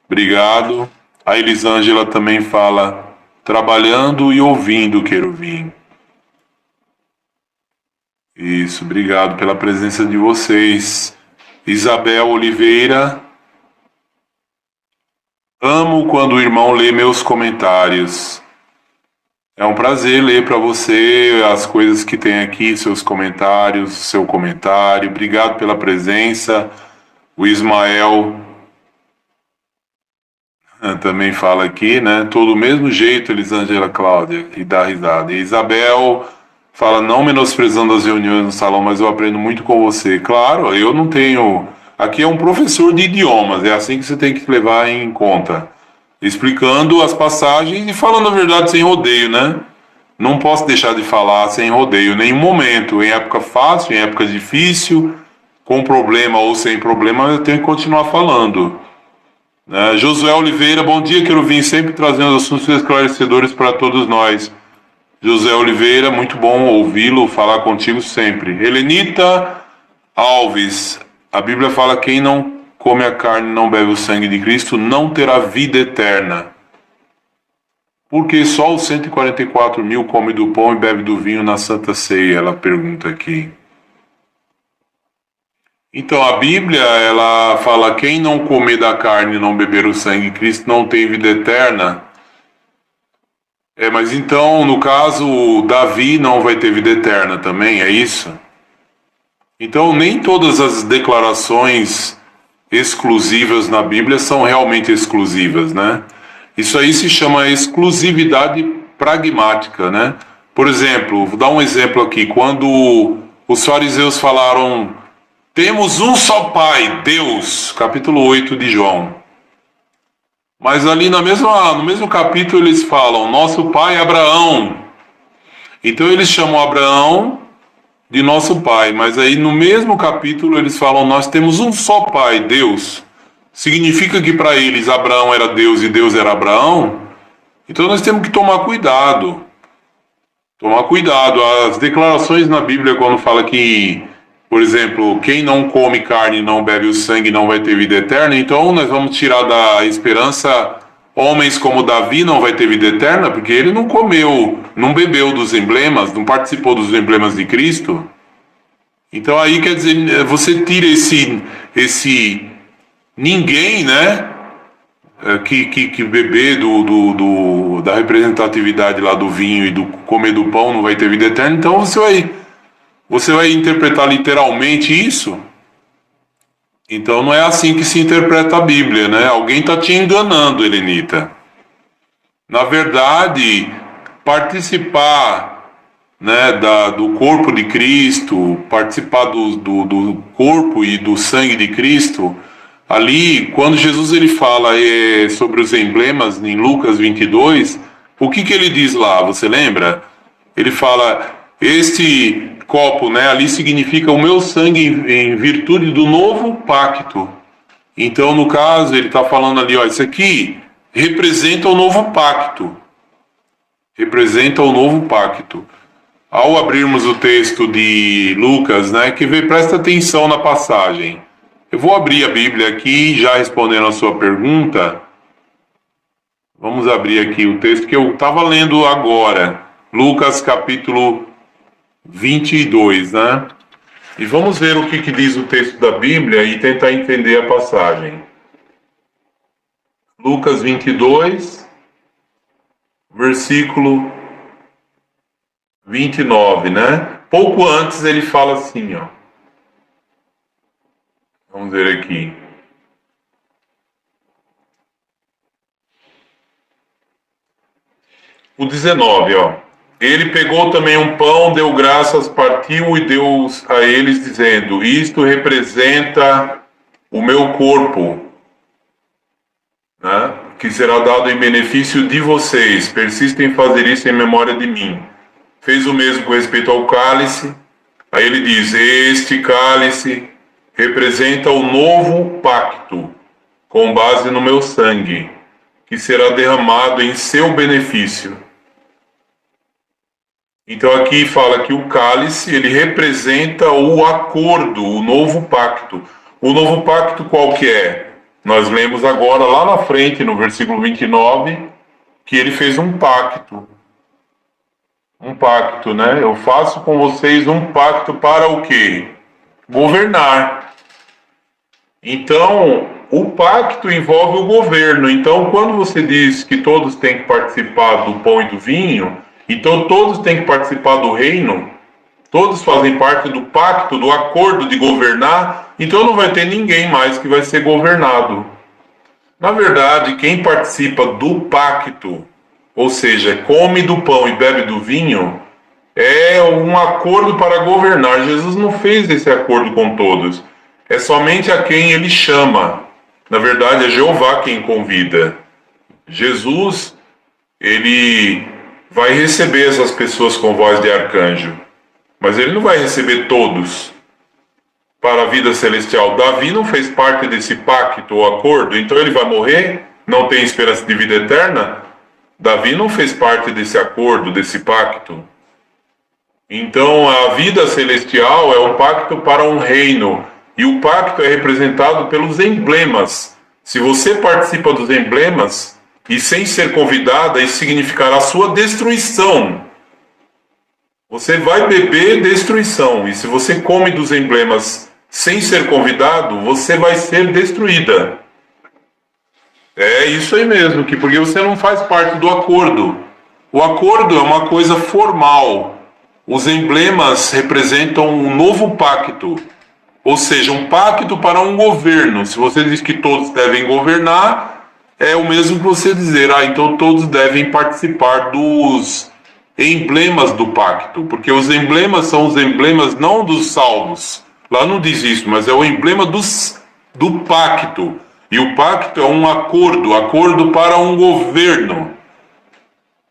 Obrigado. A Elisângela também fala, trabalhando e ouvindo, Queruvim. Isso, obrigado pela presença de vocês. Isabel Oliveira. Amo quando o irmão lê meus comentários. É um prazer ler para você as coisas que tem aqui, seus comentários, seu comentário. Obrigado pela presença. O Ismael também fala aqui, né? Todo do mesmo jeito, Elisângela Cláudia, e dá risada. E Isabel fala, não menosprezando as reuniões no salão, mas eu aprendo muito com você. Claro, eu não tenho... Aqui é um professor de idiomas, é assim que você tem que levar em conta. Explicando as passagens e falando a verdade sem rodeio, né? Não posso deixar de falar sem rodeio em nenhum momento. Em época fácil, em época difícil, com problema ou sem problema, eu tenho que continuar falando. Josué Oliveira, bom dia, Queruvim, sempre trazendo assuntos esclarecedores para todos nós. José Oliveira, muito bom ouvi-lo, falar contigo sempre. Helenita Alves, a Bíblia fala, quem não come a carne e não bebe o sangue de Cristo não terá vida eterna. Porque só os 144 mil come do pão e bebe do vinho na Santa Ceia, ela pergunta aqui. Então a Bíblia, ela fala, quem não comer da carne e não beber o sangue de Cristo não tem vida eterna. Mas então, no caso, Davi não vai ter vida eterna também, é isso? Então, nem todas as declarações exclusivas na Bíblia são realmente exclusivas, né? Isso aí se chama exclusividade pragmática, né? Por exemplo, vou dar um exemplo aqui. Quando os fariseus falaram, temos um só Pai, Deus, capítulo 8 de João. Mas ali no mesmo capítulo eles falam, nosso pai Abraão. Então eles chamam Abraão de nosso pai, mas aí no mesmo capítulo eles falam, nós temos um só pai, Deus. Significa que para eles Abraão era Deus e Deus era Abraão? Então nós temos que tomar cuidado. Tomar cuidado. As declarações na Bíblia quando fala que, por exemplo, quem não come carne e não bebe o sangue não vai ter vida eterna, então nós vamos tirar da esperança homens como Davi não vai ter vida eterna, porque ele não comeu, não bebeu dos emblemas, não participou dos emblemas de Cristo. Então aí quer dizer, você tira esse ninguém, né, que beber da representatividade lá do vinho e do comer do pão não vai ter vida eterna, então você vai interpretar literalmente isso? Então não é assim que se interpreta a Bíblia, né? Alguém está te enganando, Helenita. Na verdade, participar, né, do corpo de Cristo, participar do corpo e do sangue de Cristo, ali, quando Jesus ele fala sobre os emblemas em Lucas 22, O que ele diz lá, você lembra? Ele fala, este copo, né, ali significa o meu sangue em virtude do novo pacto. Então, no caso, ele está falando ali, ó, isso aqui representa o novo pacto. Representa o novo pacto. Ao abrirmos o texto de Lucas, né, presta atenção na passagem. Eu vou abrir a Bíblia aqui, já respondendo a sua pergunta. Vamos abrir aqui o texto que eu estava lendo agora. Lucas capítulo 22, né? E vamos ver o que diz o texto da Bíblia e tentar entender a passagem. Lucas 22, versículo 29, né? Pouco antes ele fala assim, ó. Vamos ver aqui. O 19, ó. Ele pegou também um pão, deu graças, partiu e deu a eles, dizendo, isto representa o meu corpo, né, que será dado em benefício de vocês. Persistem em fazer isso em memória de mim. Fez o mesmo com respeito ao cálice. Aí ele diz, este cálice representa o novo pacto, com base no meu sangue, que será derramado em seu benefício. Então aqui fala que o cálice, ele representa o acordo, o novo pacto. O novo pacto qual que é? Nós lemos agora lá na frente, no versículo 29, que ele fez um pacto. Um pacto, né? Eu faço com vocês um pacto para o quê? Governar. Então, o pacto envolve o governo. Então, quando você diz que todos têm que participar do pão e do vinho, então todos têm que participar do reino, todos fazem parte do pacto, do acordo de governar, então não vai ter ninguém mais que vai ser governado. Na verdade, quem participa do pacto, ou seja, come do pão e bebe do vinho, é um acordo para governar. Jesus não fez esse acordo com todos. É somente a quem ele chama. Na verdade, é Jeová quem convida. Jesus, ele vai receber essas pessoas com voz de arcanjo, mas ele não vai receber todos para a vida celestial. Davi não fez parte desse pacto ou acordo, então ele vai morrer, não tem esperança de vida eterna? Davi não fez parte desse acordo, desse pacto. Então a vida celestial é um pacto para um reino, e o pacto é representado pelos emblemas. Se você participa dos emblemas, e sem ser convidada, isso significará a sua destruição. Você vai beber destruição. E se você come dos emblemas sem ser convidado, você vai ser destruída. É isso aí mesmo, porque você não faz parte do acordo. O acordo é uma coisa formal. Os emblemas representam um novo pacto. Ou seja, um pacto para um governo. Se você diz que todos devem governar, é o mesmo que você dizer, então todos devem participar dos emblemas do pacto, porque os emblemas são os emblemas não dos salvos, lá não diz isso, mas é o emblema do pacto, e o pacto é um acordo para um governo.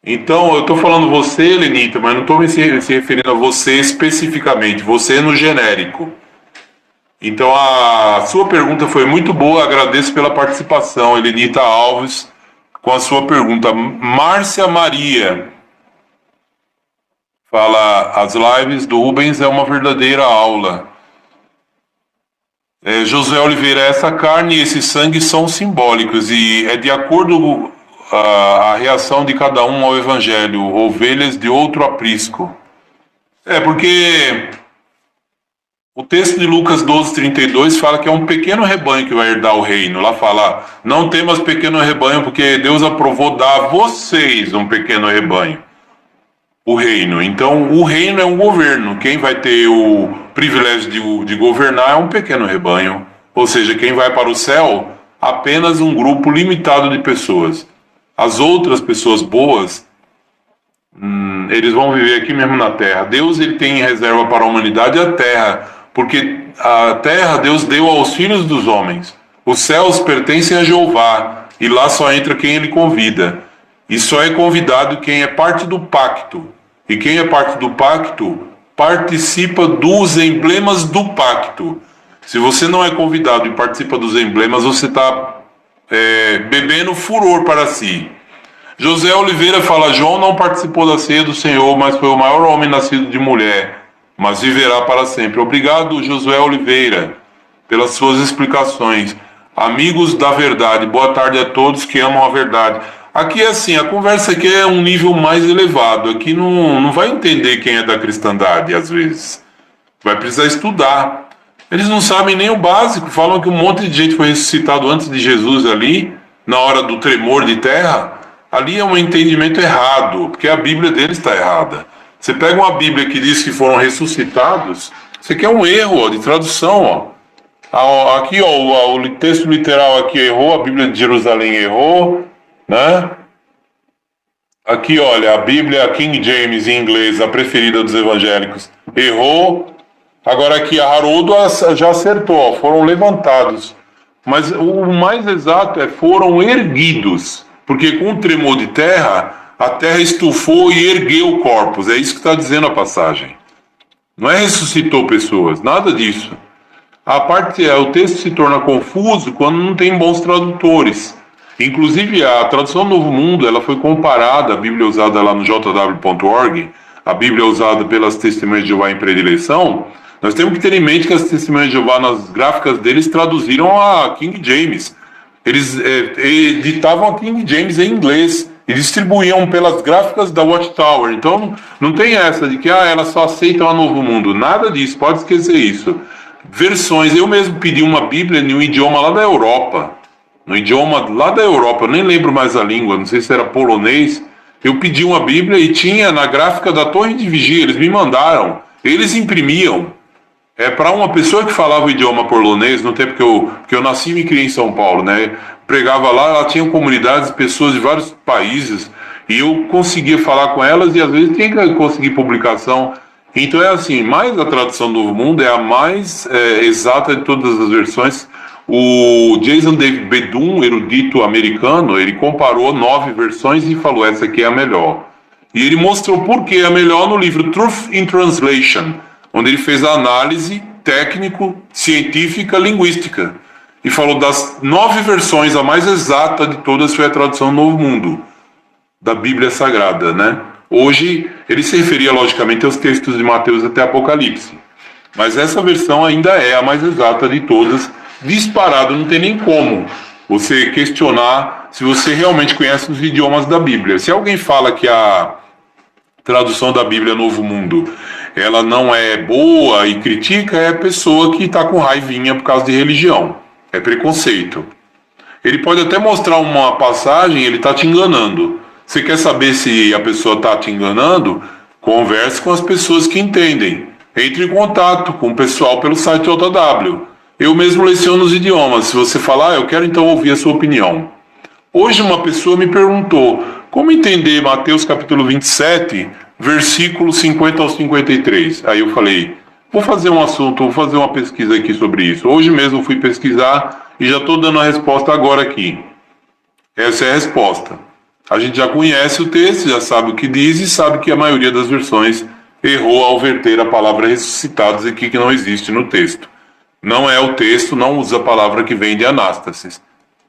Então, eu estou falando você, Lenita, mas não estou me referindo a você especificamente, você no genérico. Então a sua pergunta foi muito boa, agradeço pela participação, Elenita Alves, com a sua pergunta. Márcia Maria fala, as lives do Rubens é uma verdadeira aula. Josué Oliveira, essa carne e esse sangue são simbólicos e é de acordo a reação de cada um ao evangelho, ovelhas de outro aprisco. Porque o texto de Lucas 12:32 fala que é um pequeno rebanho que vai herdar o reino. Lá fala, não temas pequeno rebanho, porque Deus aprovou dar a vocês um pequeno rebanho, o reino. Então, o reino é um governo. Quem vai ter o privilégio de governar é um pequeno rebanho. Ou seja, quem vai para o céu, apenas um grupo limitado de pessoas. As outras pessoas boas, eles vão viver aqui mesmo na terra. Deus, ele tem em reserva para a humanidade a terra, porque a terra Deus deu aos filhos dos homens. Os céus pertencem a Jeová, e lá só entra quem ele convida. E só é convidado quem é parte do pacto. E quem é parte do pacto participa dos emblemas do pacto. Se você não é convidado e participa dos emblemas, você está bebendo furor para si. José Oliveira fala: João não participou da ceia do Senhor, mas foi o maior homem nascido de mulher, mas viverá para sempre. Obrigado, Josué Oliveira, pelas suas explicações. Amigos da verdade, boa tarde a todos que amam a verdade. Aqui é assim, a conversa aqui é um nível mais elevado. Aqui não vai entender quem é da cristandade, às vezes. Vai precisar estudar. Eles não sabem nem o básico. Falam que um monte de gente foi ressuscitado antes de Jesus ali, na hora do tremor de terra. Ali é um entendimento errado, porque a Bíblia deles está errada. Você pega uma Bíblia que diz que foram ressuscitados, isso aqui é um erro de tradução. Aqui o texto literal aqui errou, a Bíblia de Jerusalém errou, né? Aqui, olha, a Bíblia King James em inglês, a preferida dos evangélicos, errou. Agora aqui a Haroldo já acertou, foram levantados. Mas o mais exato é foram erguidos, porque com o tremor de terra, a terra estufou e ergueu corpos. É isso que está dizendo a passagem. Não é ressuscitou pessoas, nada disso. O texto se torna confuso quando não tem bons tradutores. Inclusive, a tradução Novo Mundo ela foi comparada à Bíblia usada lá no jw.org, a Bíblia usada pelas Testemunhas de Jeová em predileção. Nós temos que ter em mente que as Testemunhas de Jeová, nas gráficas deles, traduziram a King James. Eles editavam a King James em inglês e distribuíam pelas gráficas da Watchtower. Então, não tem essa de que elas só aceitam a Novo Mundo. Nada disso, pode esquecer isso. Versões, eu mesmo pedi uma Bíblia em um idioma lá da Europa. No idioma lá da Europa, eu nem lembro mais a língua, não sei se era polonês. Eu pedi uma Bíblia e tinha na gráfica da Torre de Vigia, eles me mandaram. Eles imprimiam. Para uma pessoa que falava o idioma polonês, no tempo que eu nasci e me criei em São Paulo, né? Pregava lá tinha comunidades, pessoas de vários países, e eu conseguia falar com elas e às vezes tinha que conseguir publicação. Então é assim, mais a tradução do Novo Mundo é a mais exata de todas as versões. O Jason David Bedun, erudito americano, ele comparou 9 versões e falou: essa aqui é a melhor. E ele mostrou por que é a melhor no livro Truth in Translation, onde ele fez a análise técnico-científica linguística. E falou das 9 versões, a mais exata de todas foi a tradução Novo Mundo, da Bíblia Sagrada, né? Hoje, ele se referia, logicamente, aos textos de Mateus até Apocalipse. Mas essa versão ainda é a mais exata de todas, disparado, não tem nem como você questionar se você realmente conhece os idiomas da Bíblia. Se alguém fala que a tradução da Bíblia Novo Mundo ela não é boa e critica, é a pessoa que está com raivinha por causa de religião. É preconceito. Ele pode até mostrar uma passagem, ele está te enganando. Você quer saber se a pessoa está te enganando? Converse com as pessoas que entendem. Entre em contato com o pessoal pelo site JW. Eu mesmo leciono os idiomas. Se você falar, eu quero então ouvir a sua opinião. Hoje uma pessoa me perguntou como entender Mateus capítulo 27, versículos 50 ao 53. Aí eu falei, vou fazer uma pesquisa aqui sobre isso. Hoje mesmo eu fui pesquisar e já estou dando a resposta agora aqui. Essa é a resposta. A gente já conhece o texto, já sabe o que diz e sabe que a maioria das versões errou ao verter a palavra ressuscitados aqui que não existe no texto. Não é o texto, não usa a palavra que vem de anástasis.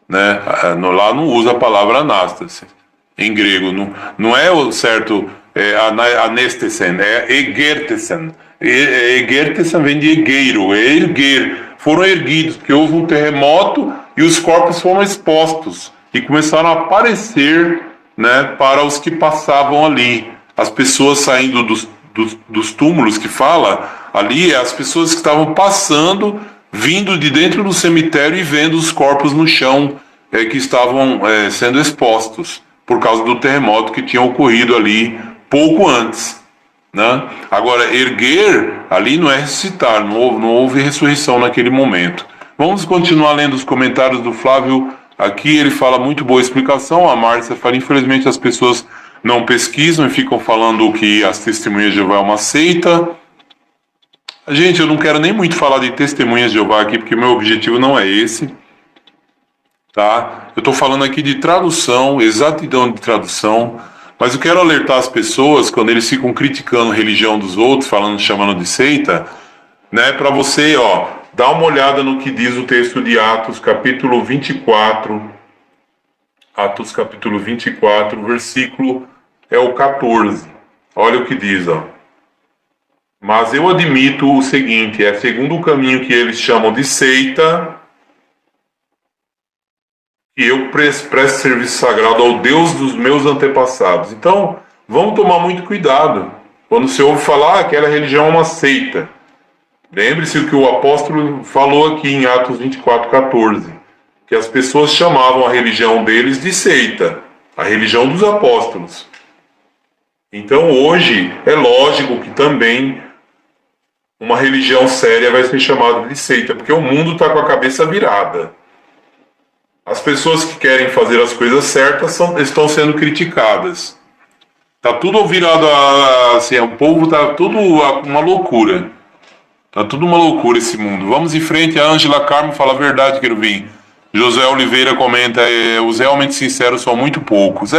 Né? Lá não usa a palavra anástasis. Em grego, não é o certo anestesen, é egertesen. Egertesen vem de egueiro, é erguer. Foram erguidos, porque houve um terremoto e os corpos foram expostos e começaram a aparecer, né, para os que passavam ali. As pessoas saindo dos túmulos que fala, ali as pessoas que estavam passando, vindo de dentro do cemitério e vendo os corpos no chão que estavam sendo expostos por causa do terremoto que tinha ocorrido ali pouco antes, né? Agora, erguer ali não é ressuscitar, não houve ressurreição naquele momento. Vamos continuar lendo os comentários do Flávio. Aqui ele fala muito boa explicação. A Márcia fala, infelizmente as pessoas não pesquisam e ficam falando que as Testemunhas de Jeová é uma seita. Gente, eu não quero nem muito falar de Testemunhas de Jeová aqui, porque meu objetivo não é esse. tá? Eu estou falando aqui de tradução, exatidão de tradução, mas eu quero alertar as pessoas quando eles ficam criticando a religião dos outros, chamando de seita, né? Para você, dar uma olhada no que diz o texto de Atos, capítulo 24. Atos, capítulo 24, versículo é o 14. Olha o que diz, ó. Mas eu admito o seguinte, é segundo o caminho que eles chamam de seita, que eu presto serviço sagrado ao Deus dos meus antepassados. Então, vamos tomar muito cuidado quando você ouve falar que aquela religião é uma seita. Lembre-se o que o apóstolo falou aqui em Atos 24:14, que as pessoas chamavam a religião deles de seita, a religião dos apóstolos. Então, hoje, é lógico que também uma religião séria vai ser chamada de seita, porque o mundo está com a cabeça virada. As pessoas que querem fazer as coisas certas estão sendo criticadas. Tá tudo virado assim, o povo tá tudo uma loucura. Tá tudo uma loucura esse mundo. Vamos em frente. A Ângela Carmo fala a verdade, querubim. José Oliveira comenta, os realmente sinceros são muito poucos.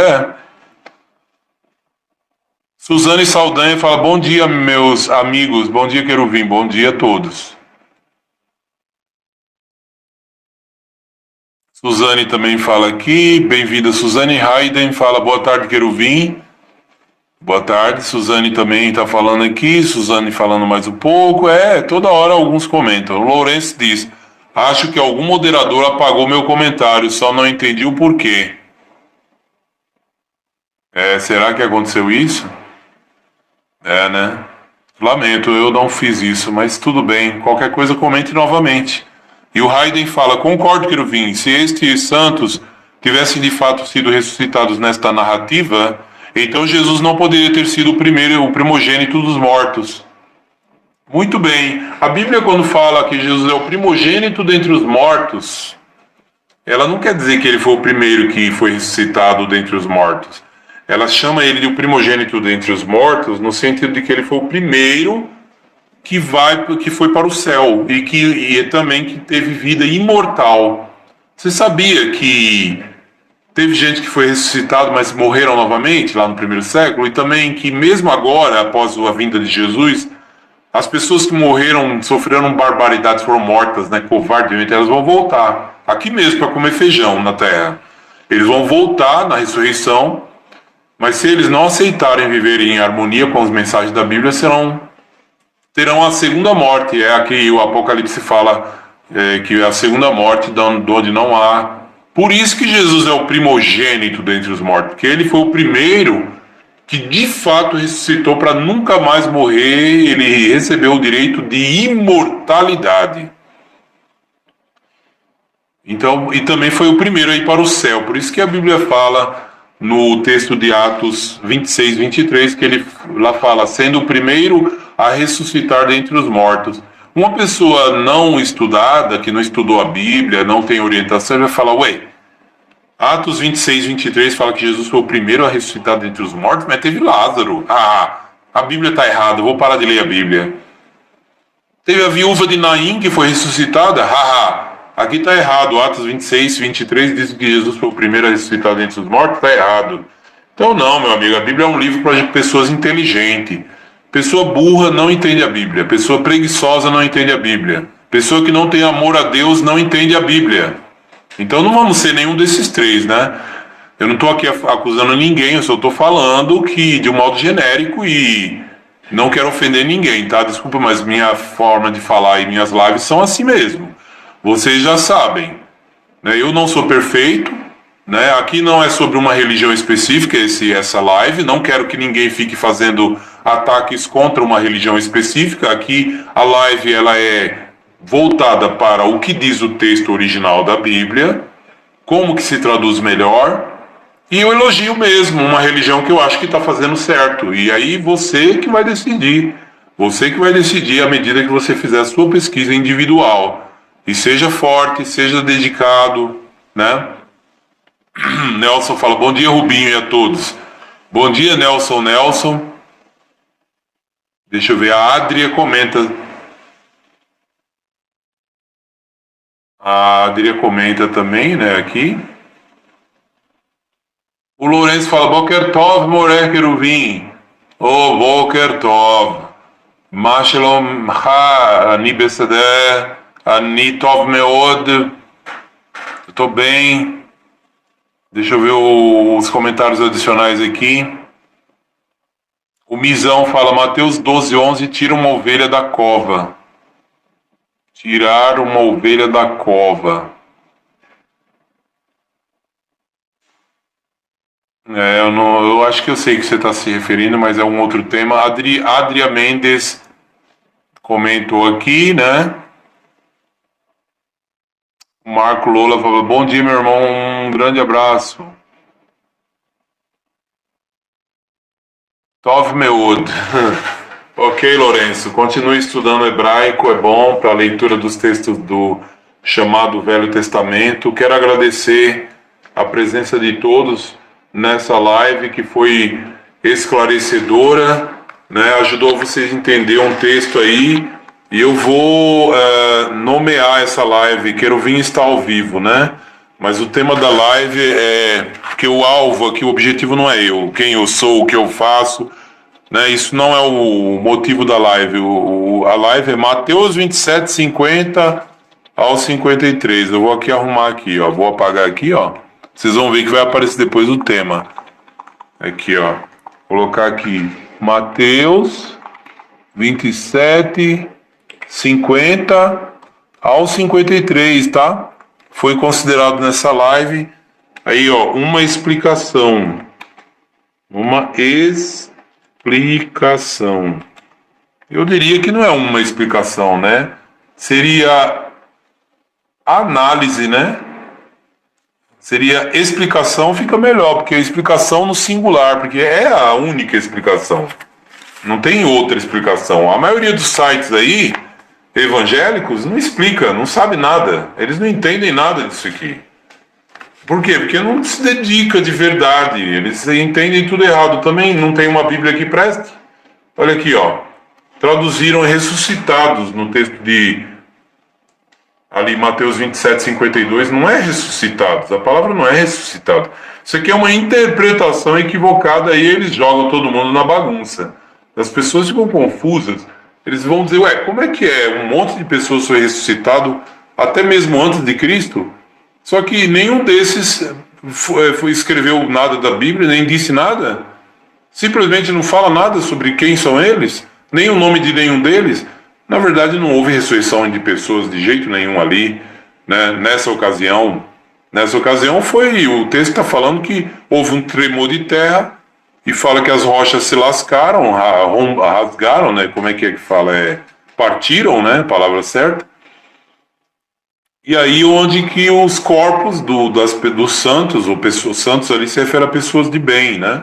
Suzane Saldanha fala, bom dia, meus amigos. Bom dia, querubim. Bom dia a todos. Suzane também fala aqui, bem-vinda. Suzane Hayden fala, boa tarde, querubim. Boa tarde, Suzane também está falando aqui, Suzane falando mais um pouco, toda hora alguns comentam. O Lourenço diz, acho que algum moderador apagou meu comentário, só não entendi o porquê. Será que aconteceu isso? Né? Lamento, eu não fiz isso, mas tudo bem, qualquer coisa comente novamente. E o Hayden fala, concordo, querubim, se estes santos tivessem de fato sido ressuscitados nesta narrativa, então Jesus não poderia ter sido o primogênito dos mortos. Muito bem, a Bíblia quando fala que Jesus é o primogênito dentre os mortos, ela não quer dizer que ele foi o primeiro que foi ressuscitado dentre os mortos. Ela chama ele de o primogênito dentre os mortos no sentido de que ele foi o primeiro que foi para o céu e também que teve vida imortal. Você sabia que teve gente que foi ressuscitado, mas morreram novamente lá no primeiro século? E também que mesmo agora, após a vinda de Jesus, as pessoas que morreram, sofreram barbaridades, foram mortas, covardemente, elas vão voltar aqui mesmo para comer feijão na terra. Eles vão voltar na ressurreição, mas se eles não aceitarem viver em harmonia com as mensagens da Bíblia, terão a segunda morte. É aqui o Apocalipse fala que é a segunda morte, onde não há. Por isso que Jesus é o primogênito dentre os mortos, porque ele foi o primeiro que de fato ressuscitou para nunca mais morrer. Ele recebeu o direito de imortalidade. Então, e também foi o primeiro a ir para o céu. Por isso que a Bíblia fala no texto de Atos 26:23, que ele lá fala, sendo o primeiro a ressuscitar dentre os mortos. Uma pessoa não estudada, que não estudou a Bíblia, não tem orientação, vai falar, Atos 26:23 fala que Jesus foi o primeiro a ressuscitar dentre os mortos, mas teve Lázaro. A Bíblia está errada, eu vou parar de ler a Bíblia. Teve a viúva de Naim que foi ressuscitada, aqui está errado. Atos 26:23 diz que Jesus foi o primeiro a ressuscitar dentre os mortos, está errado. Então não, meu amigo, a Bíblia é um livro para pessoas inteligentes. Pessoa burra não entende a Bíblia. Pessoa preguiçosa não entende a Bíblia. Pessoa que não tem amor a Deus não entende a Bíblia. Então não vamos ser nenhum desses três, né? Eu não estou aqui acusando ninguém, eu só estou falando que de um modo genérico e não quero ofender ninguém, tá? Desculpa, mas minha forma de falar e minhas lives são assim mesmo. Vocês já sabem, né? Eu não sou perfeito, né? Aqui não é sobre uma religião específica essa live, não quero que ninguém fique fazendo ataques contra uma religião específica. Aqui a live ela é voltada para o que diz o texto original da Bíblia, como que se traduz melhor, e eu elogio mesmo uma religião que eu acho que está fazendo certo. E aí você que vai decidir, à medida que você fizer a sua pesquisa individual. E seja forte, seja dedicado, né? Nelson fala, bom dia Rubinho e a todos. Bom dia Nelson. Deixa eu ver, a Adria comenta. A Adria comenta também, né, aqui. O Lourenço fala, Boker Tov, Moré Queruvim. Ô, Boker Tov. Ma Shalom Ha, Ani Beseder, Ani Tov Meod. Eu tô bem. Deixa eu ver os comentários adicionais aqui. O Mizão fala, Mateus 12:11, tira uma ovelha da cova. Tirar uma ovelha da cova. Eu acho que eu sei que você está se referindo, mas é um outro tema. Adria Mendes comentou aqui, né? O Marco Lola falou, bom dia, meu irmão, um grande abraço. Tov Meud. Ok, Lourenço, continue estudando hebraico, é bom para a leitura dos textos do chamado Velho Testamento. Quero agradecer a presença de todos nessa live que foi esclarecedora, né? Ajudou vocês a entender um texto aí, e eu vou nomear essa live, Queruvim está ao vivo, né? Mas o tema da live é, porque o alvo aqui, o objetivo não é eu, quem eu sou, o que eu faço, né? Isso não é o motivo da live. A live é Mateus 27:50 ao 53. Eu vou aqui arrumar aqui, ó. Vou apagar aqui, ó. Vocês vão ver que vai aparecer depois o tema. Aqui, ó. Vou colocar aqui Mateus 27:50 ao 53, tá? Foi considerado nessa live. Aí, ó, uma explicação. Uma explicação. Eu diria que não é uma explicação, né? Seria análise, né? Seria explicação, fica melhor, porque explicação no singular, porque é a única explicação. Não tem outra explicação. A maioria dos sites aí, evangélicos, não explica, não sabe nada. Eles não entendem nada disso aqui. Por quê? Porque não se dedica de verdade. Eles entendem tudo errado. Também não tem uma Bíblia que preste. Olha aqui, ó. Traduziram ressuscitados no texto de ali Mateus 27:52. Não é ressuscitados. A palavra não é ressuscitado. Isso aqui é uma interpretação equivocada e eles jogam todo mundo na bagunça. As pessoas ficam confusas. Eles vão dizer, ué, como é que é? Um monte de pessoas foi ressuscitado até mesmo antes de Cristo? Só que nenhum desses escreveu nada da Bíblia, nem disse nada. Simplesmente não fala nada sobre quem são eles, nem o nome de nenhum deles. Na verdade, não houve ressurreição de pessoas de jeito nenhum ali, né? Nessa ocasião foi, o texto está falando que houve um tremor de terra e fala que as rochas se lascaram, rasgaram, né? Como é que fala? Partiram, né? A palavra certa. E aí onde que os corpos dos santos, ou pessoas santos ali se refere a pessoas de bem, né?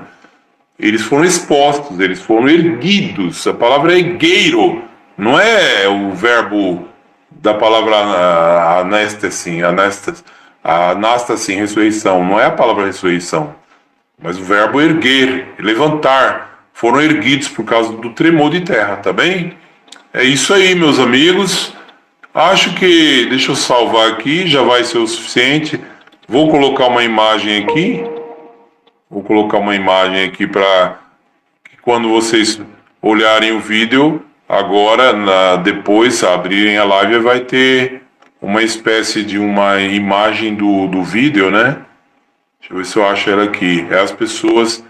Eles foram expostos, eles foram erguidos. A palavra é ergueiro, não é o verbo da palavra anastasim, ressurreição. Não é a palavra ressurreição, mas o verbo erguer, levantar. Foram erguidos por causa do tremor de terra, tá bem? É isso aí, meus amigos. Acho que, deixa eu salvar aqui, já vai ser o suficiente. Vou colocar uma imagem aqui. Para que quando vocês olharem o vídeo, agora, depois, abrirem a live, vai ter uma espécie de uma imagem do vídeo, né? Deixa eu ver se eu acho ela aqui. É as pessoas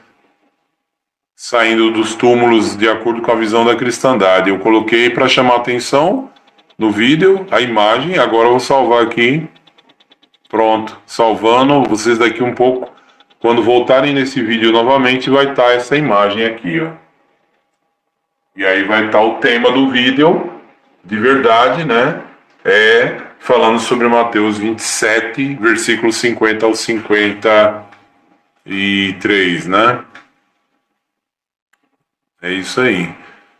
saindo dos túmulos de acordo com a visão da cristandade. Eu coloquei para chamar a atenção no vídeo, a imagem. Agora eu vou salvar aqui. Pronto, salvando. Vocês daqui um pouco, quando voltarem nesse vídeo novamente, vai estar essa imagem aqui, ó. E aí vai estar o tema do vídeo, de verdade, né? Falando sobre Mateus 27, versículos 50 ao 53, né? É isso aí.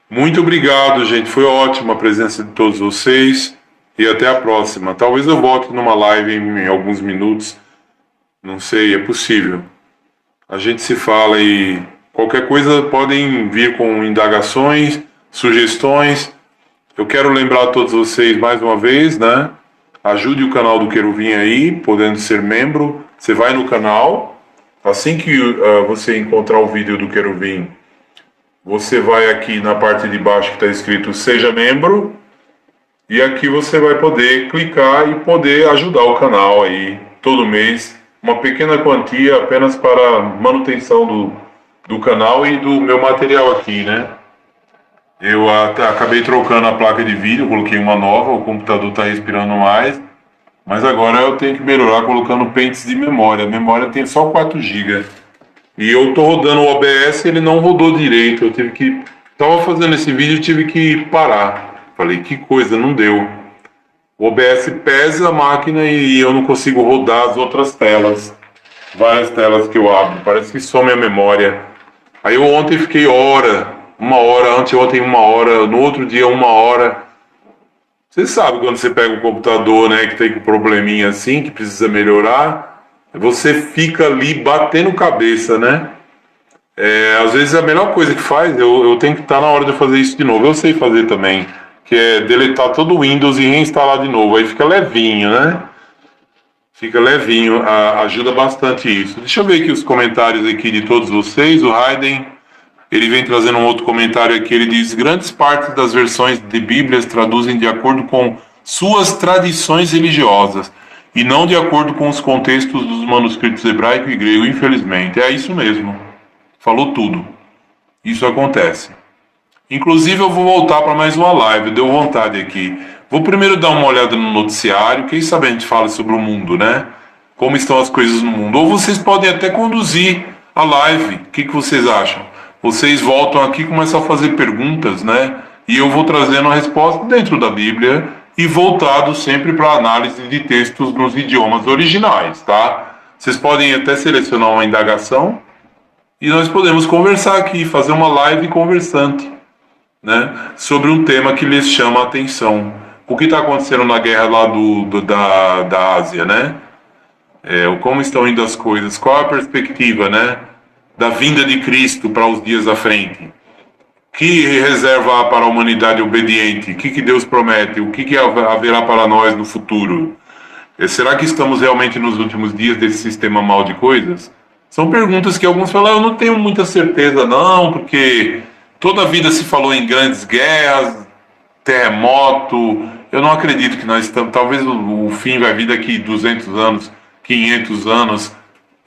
Muito obrigado, gente. Foi ótima a presença de todos vocês. E até a próxima. Talvez eu volte numa live em alguns minutos. Não sei, é possível. A gente se fala e qualquer coisa podem vir com indagações, sugestões. Eu quero lembrar a todos vocês mais uma vez, né? ajude o canal do Querubim aí, podendo ser membro. Você vai no canal, assim que você encontrar o vídeo do Querubim, você vai aqui na parte de baixo que está escrito Seja Membro, e aqui você vai poder clicar e poder ajudar o canal aí, todo mês, uma pequena quantia apenas para manutenção do canal e do meu material aqui, né? Eu acabei trocando a placa de vídeo, coloquei uma nova, o computador está respirando mais, mas agora eu tenho que melhorar colocando pentes de memória. A memória tem só 4 GB. E eu tô rodando o OBS, ele não rodou direito. Eu tava fazendo esse vídeo e tive que parar. Falei, que coisa, não deu. O OBS pesa a máquina e eu não consigo rodar as outras telas. Várias telas que eu abro, parece que some a memória. Aí eu ontem fiquei uma hora, anteontem 1 hora, no outro dia 1 hora. Você sabe quando você pega o computador, né, que tem um probleminha assim, que precisa melhorar, você fica ali batendo cabeça, né? Às vezes a melhor coisa que faz, eu tenho que estar na hora de fazer isso de novo. Eu sei fazer também, que é deletar todo o Windows e reinstalar de novo. Aí fica levinho, né? Fica levinho, ajuda bastante isso. Deixa eu ver aqui os comentários aqui de todos vocês. O Hayden, ele vem trazendo um outro comentário aqui. Ele diz: grandes partes das versões de Bíblias traduzem de acordo com suas tradições religiosas e não de acordo com os contextos dos manuscritos hebraico e grego, infelizmente. É isso mesmo. Falou tudo. Isso acontece. Inclusive eu vou voltar para mais uma live, deu vontade aqui. Vou primeiro dar uma olhada no noticiário, quem sabe a gente fala sobre o mundo, né? Como estão as coisas no mundo. Ou vocês podem até conduzir a live. O que vocês acham? Vocês voltam aqui e começam a fazer perguntas, né? E eu vou trazendo a resposta dentro da Bíblia e voltado sempre para a análise de textos nos idiomas originais, tá? Vocês podem até selecionar uma indagação e nós podemos conversar aqui, fazer uma live conversante, né? Sobre um tema que lhes chama a atenção. O que está acontecendo na guerra lá da Ásia, né? Como estão indo as coisas, qual a perspectiva, né? Da vinda de Cristo para os dias à frente. Que reserva para a humanidade obediente? O que Deus promete? O que haverá para nós no futuro? Será que estamos realmente nos últimos dias desse sistema mal de coisas? São perguntas que alguns falam, eu não tenho muita certeza não, porque toda a vida se falou em grandes guerras, terremoto. Eu não acredito que nós estamos, talvez o fim vai vir daqui 200 anos, 500 anos.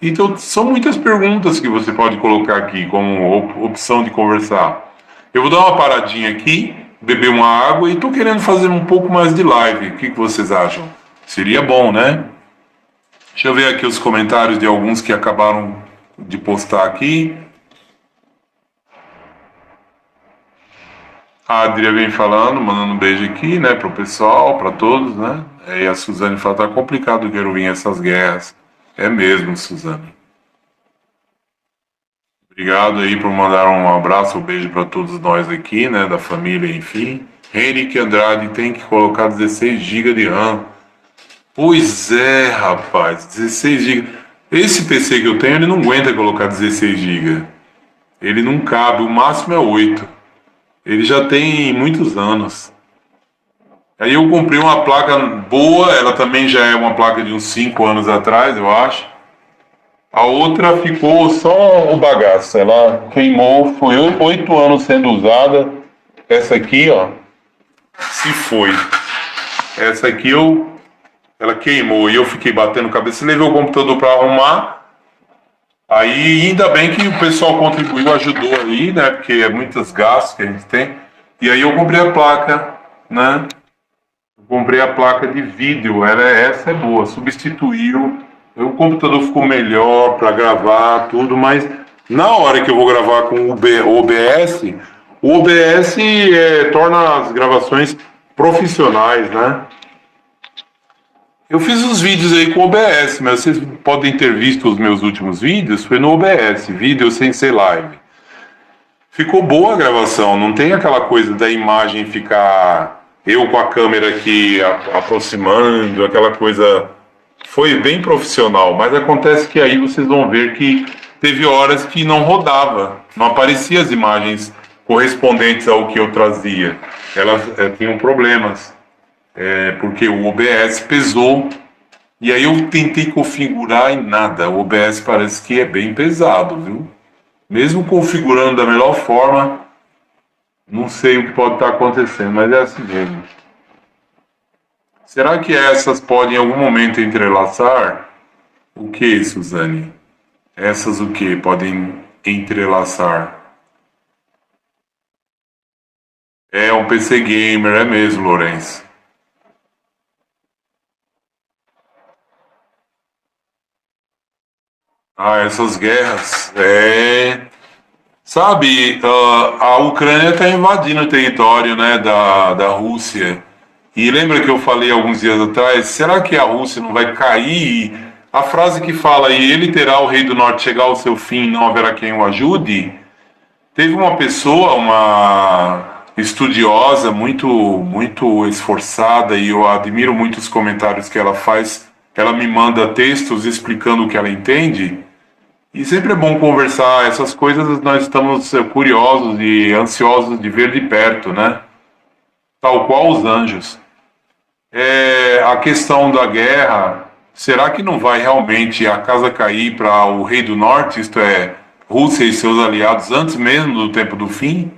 Então são muitas perguntas que você pode colocar aqui como opção de conversar. Eu vou dar uma paradinha aqui, beber uma água e estou querendo fazer um pouco mais de live. O que vocês acham? Seria bom, né? Deixa eu ver aqui os comentários de alguns que acabaram de postar aqui. A Adria vem falando, mandando um beijo aqui, né, pro pessoal, para todos, né? E a Suzane fala, tá complicado, quero vir essas guerras. É mesmo, Suzane. Obrigado aí por mandar um abraço, um beijo para todos nós aqui, né, da família, enfim. Henrique Andrade tem que colocar 16 GB de RAM. Pois é, rapaz, 16 GB. Esse PC que eu tenho, ele não aguenta colocar 16 GB. Ele não cabe, o máximo é 8. Ele já tem muitos anos. Aí eu comprei uma placa boa, ela também já é uma placa de uns 5 anos atrás, eu acho. A outra ficou só o bagaço, ela queimou, foi 8 anos sendo usada. Essa aqui, ó, se foi. Essa aqui ela queimou e eu fiquei batendo cabeça, levei o computador para arrumar. Aí ainda bem que o pessoal contribuiu, ajudou aí, né, porque é muitos gastos que a gente tem. E aí eu comprei a placa, né? Comprei a placa de vídeo, essa é boa, substituiu. O computador ficou melhor para gravar, tudo, mas na hora que eu vou gravar com o OBS torna as gravações profissionais, né? Eu fiz os vídeos aí com o OBS, mas vocês podem ter visto os meus últimos vídeos, foi no OBS, vídeo sem ser live. Ficou boa a gravação, não tem aquela coisa da imagem ficar eu com a câmera aqui aproximando, aquela coisa. Foi bem profissional, mas acontece que aí vocês vão ver que teve horas que não rodava, não apareciam as imagens correspondentes ao que eu trazia. Elas tinham problemas. porque o OBS pesou. E aí eu tentei configurar e nada. O OBS parece que é bem pesado, viu? Mesmo configurando da melhor forma, não sei o que pode estar acontecendo, mas é assim mesmo. Será que essas podem em algum momento entrelaçar? O que, Suzane? Essas o que podem entrelaçar? É um PC gamer, é mesmo, Lourenço. Essas guerras. Sabe, a Ucrânia está invadindo o território, né, da Rússia. E lembra que eu falei alguns dias atrás, será que a Rússia não vai cair? A frase que fala, e ele terá o rei do norte chegar ao seu fim, não haverá quem o ajude. Teve uma pessoa, uma estudiosa, muito esforçada, e eu admiro muito os comentários que ela faz. Ela me manda textos explicando o que ela entende. E sempre é bom conversar essas coisas, nós estamos curiosos e ansiosos de ver de perto, né? Tal qual os anjos. A questão da guerra, será que não vai realmente a casa cair para o rei do norte, isto é, Rússia e seus aliados, antes mesmo do tempo do fim?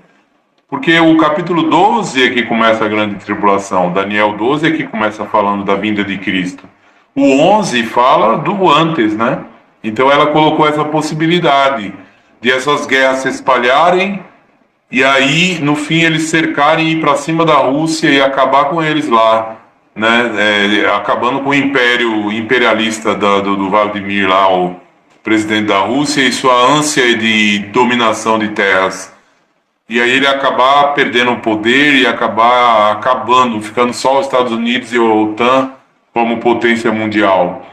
Porque o capítulo 12 é que começa a grande tribulação, Daniel 12 é que começa falando da vinda de Cristo. O 11 fala do antes, né? Então ela colocou essa possibilidade de essas guerras se espalharem e aí no fim eles cercarem e ir para cima da Rússia e acabar com eles lá, né? Acabando com o império imperialista do Vladimir lá, o presidente da Rússia, e sua ânsia de dominação de terras. E aí ele acabar perdendo o poder e acabar acabando, ficando só os Estados Unidos e a OTAN como potência mundial.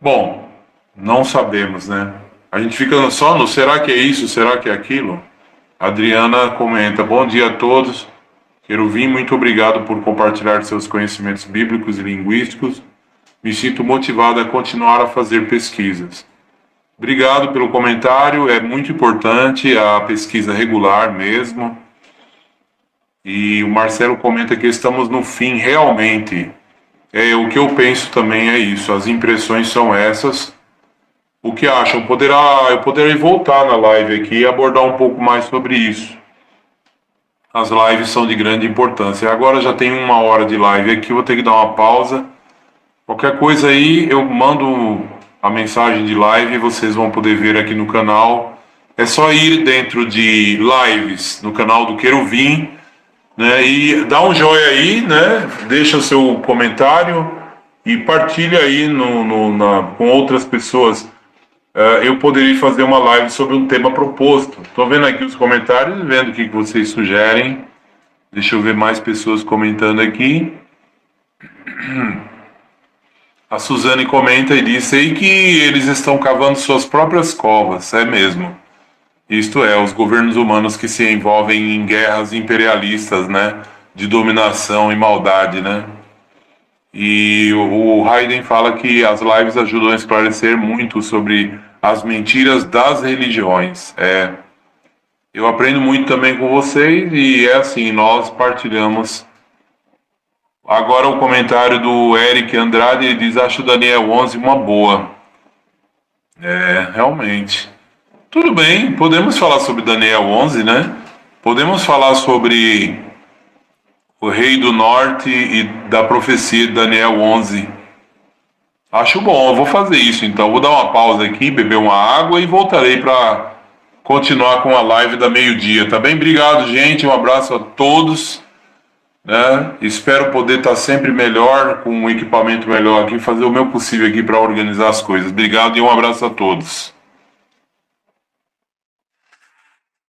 Bom, não sabemos, né? A gente fica só no será que é isso, será que é aquilo? Adriana comenta, bom dia a todos. Queruvim, muito obrigado por compartilhar seus conhecimentos bíblicos e linguísticos. Me sinto motivado a continuar a fazer pesquisas. Obrigado pelo comentário, é muito importante a pesquisa regular mesmo. E o Marcelo comenta que estamos no fim realmente. O que eu penso também é isso, as impressões são essas. O que acham? Eu poderei voltar na live aqui e abordar um pouco mais sobre isso. As lives são de grande importância. Agora já tem 1 hora de live aqui, vou ter que dar uma pausa. Qualquer coisa aí, eu mando a mensagem de live e vocês vão poder ver aqui no canal. É só ir dentro de lives no canal do Queruvim, né, e dá um joinha aí, né, deixa o seu comentário e partilha aí com outras pessoas. Eu poderia fazer uma live sobre um tema proposto. Estou vendo aqui os comentários, vendo o que vocês sugerem. Deixa eu ver mais pessoas comentando aqui. A Suzane comenta e diz aí que eles estão cavando suas próprias covas. É mesmo. Isto é, os governos humanos que se envolvem em guerras imperialistas, né, de dominação e maldade, né? E o Hayden fala que as lives ajudam a esclarecer muito sobre as mentiras das religiões. Eu aprendo muito também com vocês e é assim, nós partilhamos. Agora o comentário do Eric Andrade, ele diz, acho Daniel 11 uma boa. Realmente. Tudo bem, podemos falar sobre Daniel 11, né? Podemos falar sobre o Rei do Norte e da profecia de Daniel 11. Acho bom, eu vou fazer isso então. Vou dar uma pausa aqui, beber uma água e voltarei para continuar com a live da meio-dia, tá bem? Obrigado, gente. Um abraço a todos, né? Espero poder estar sempre melhor, com um equipamento melhor aqui, fazer o meu possível aqui para organizar as coisas. Obrigado e um abraço a todos.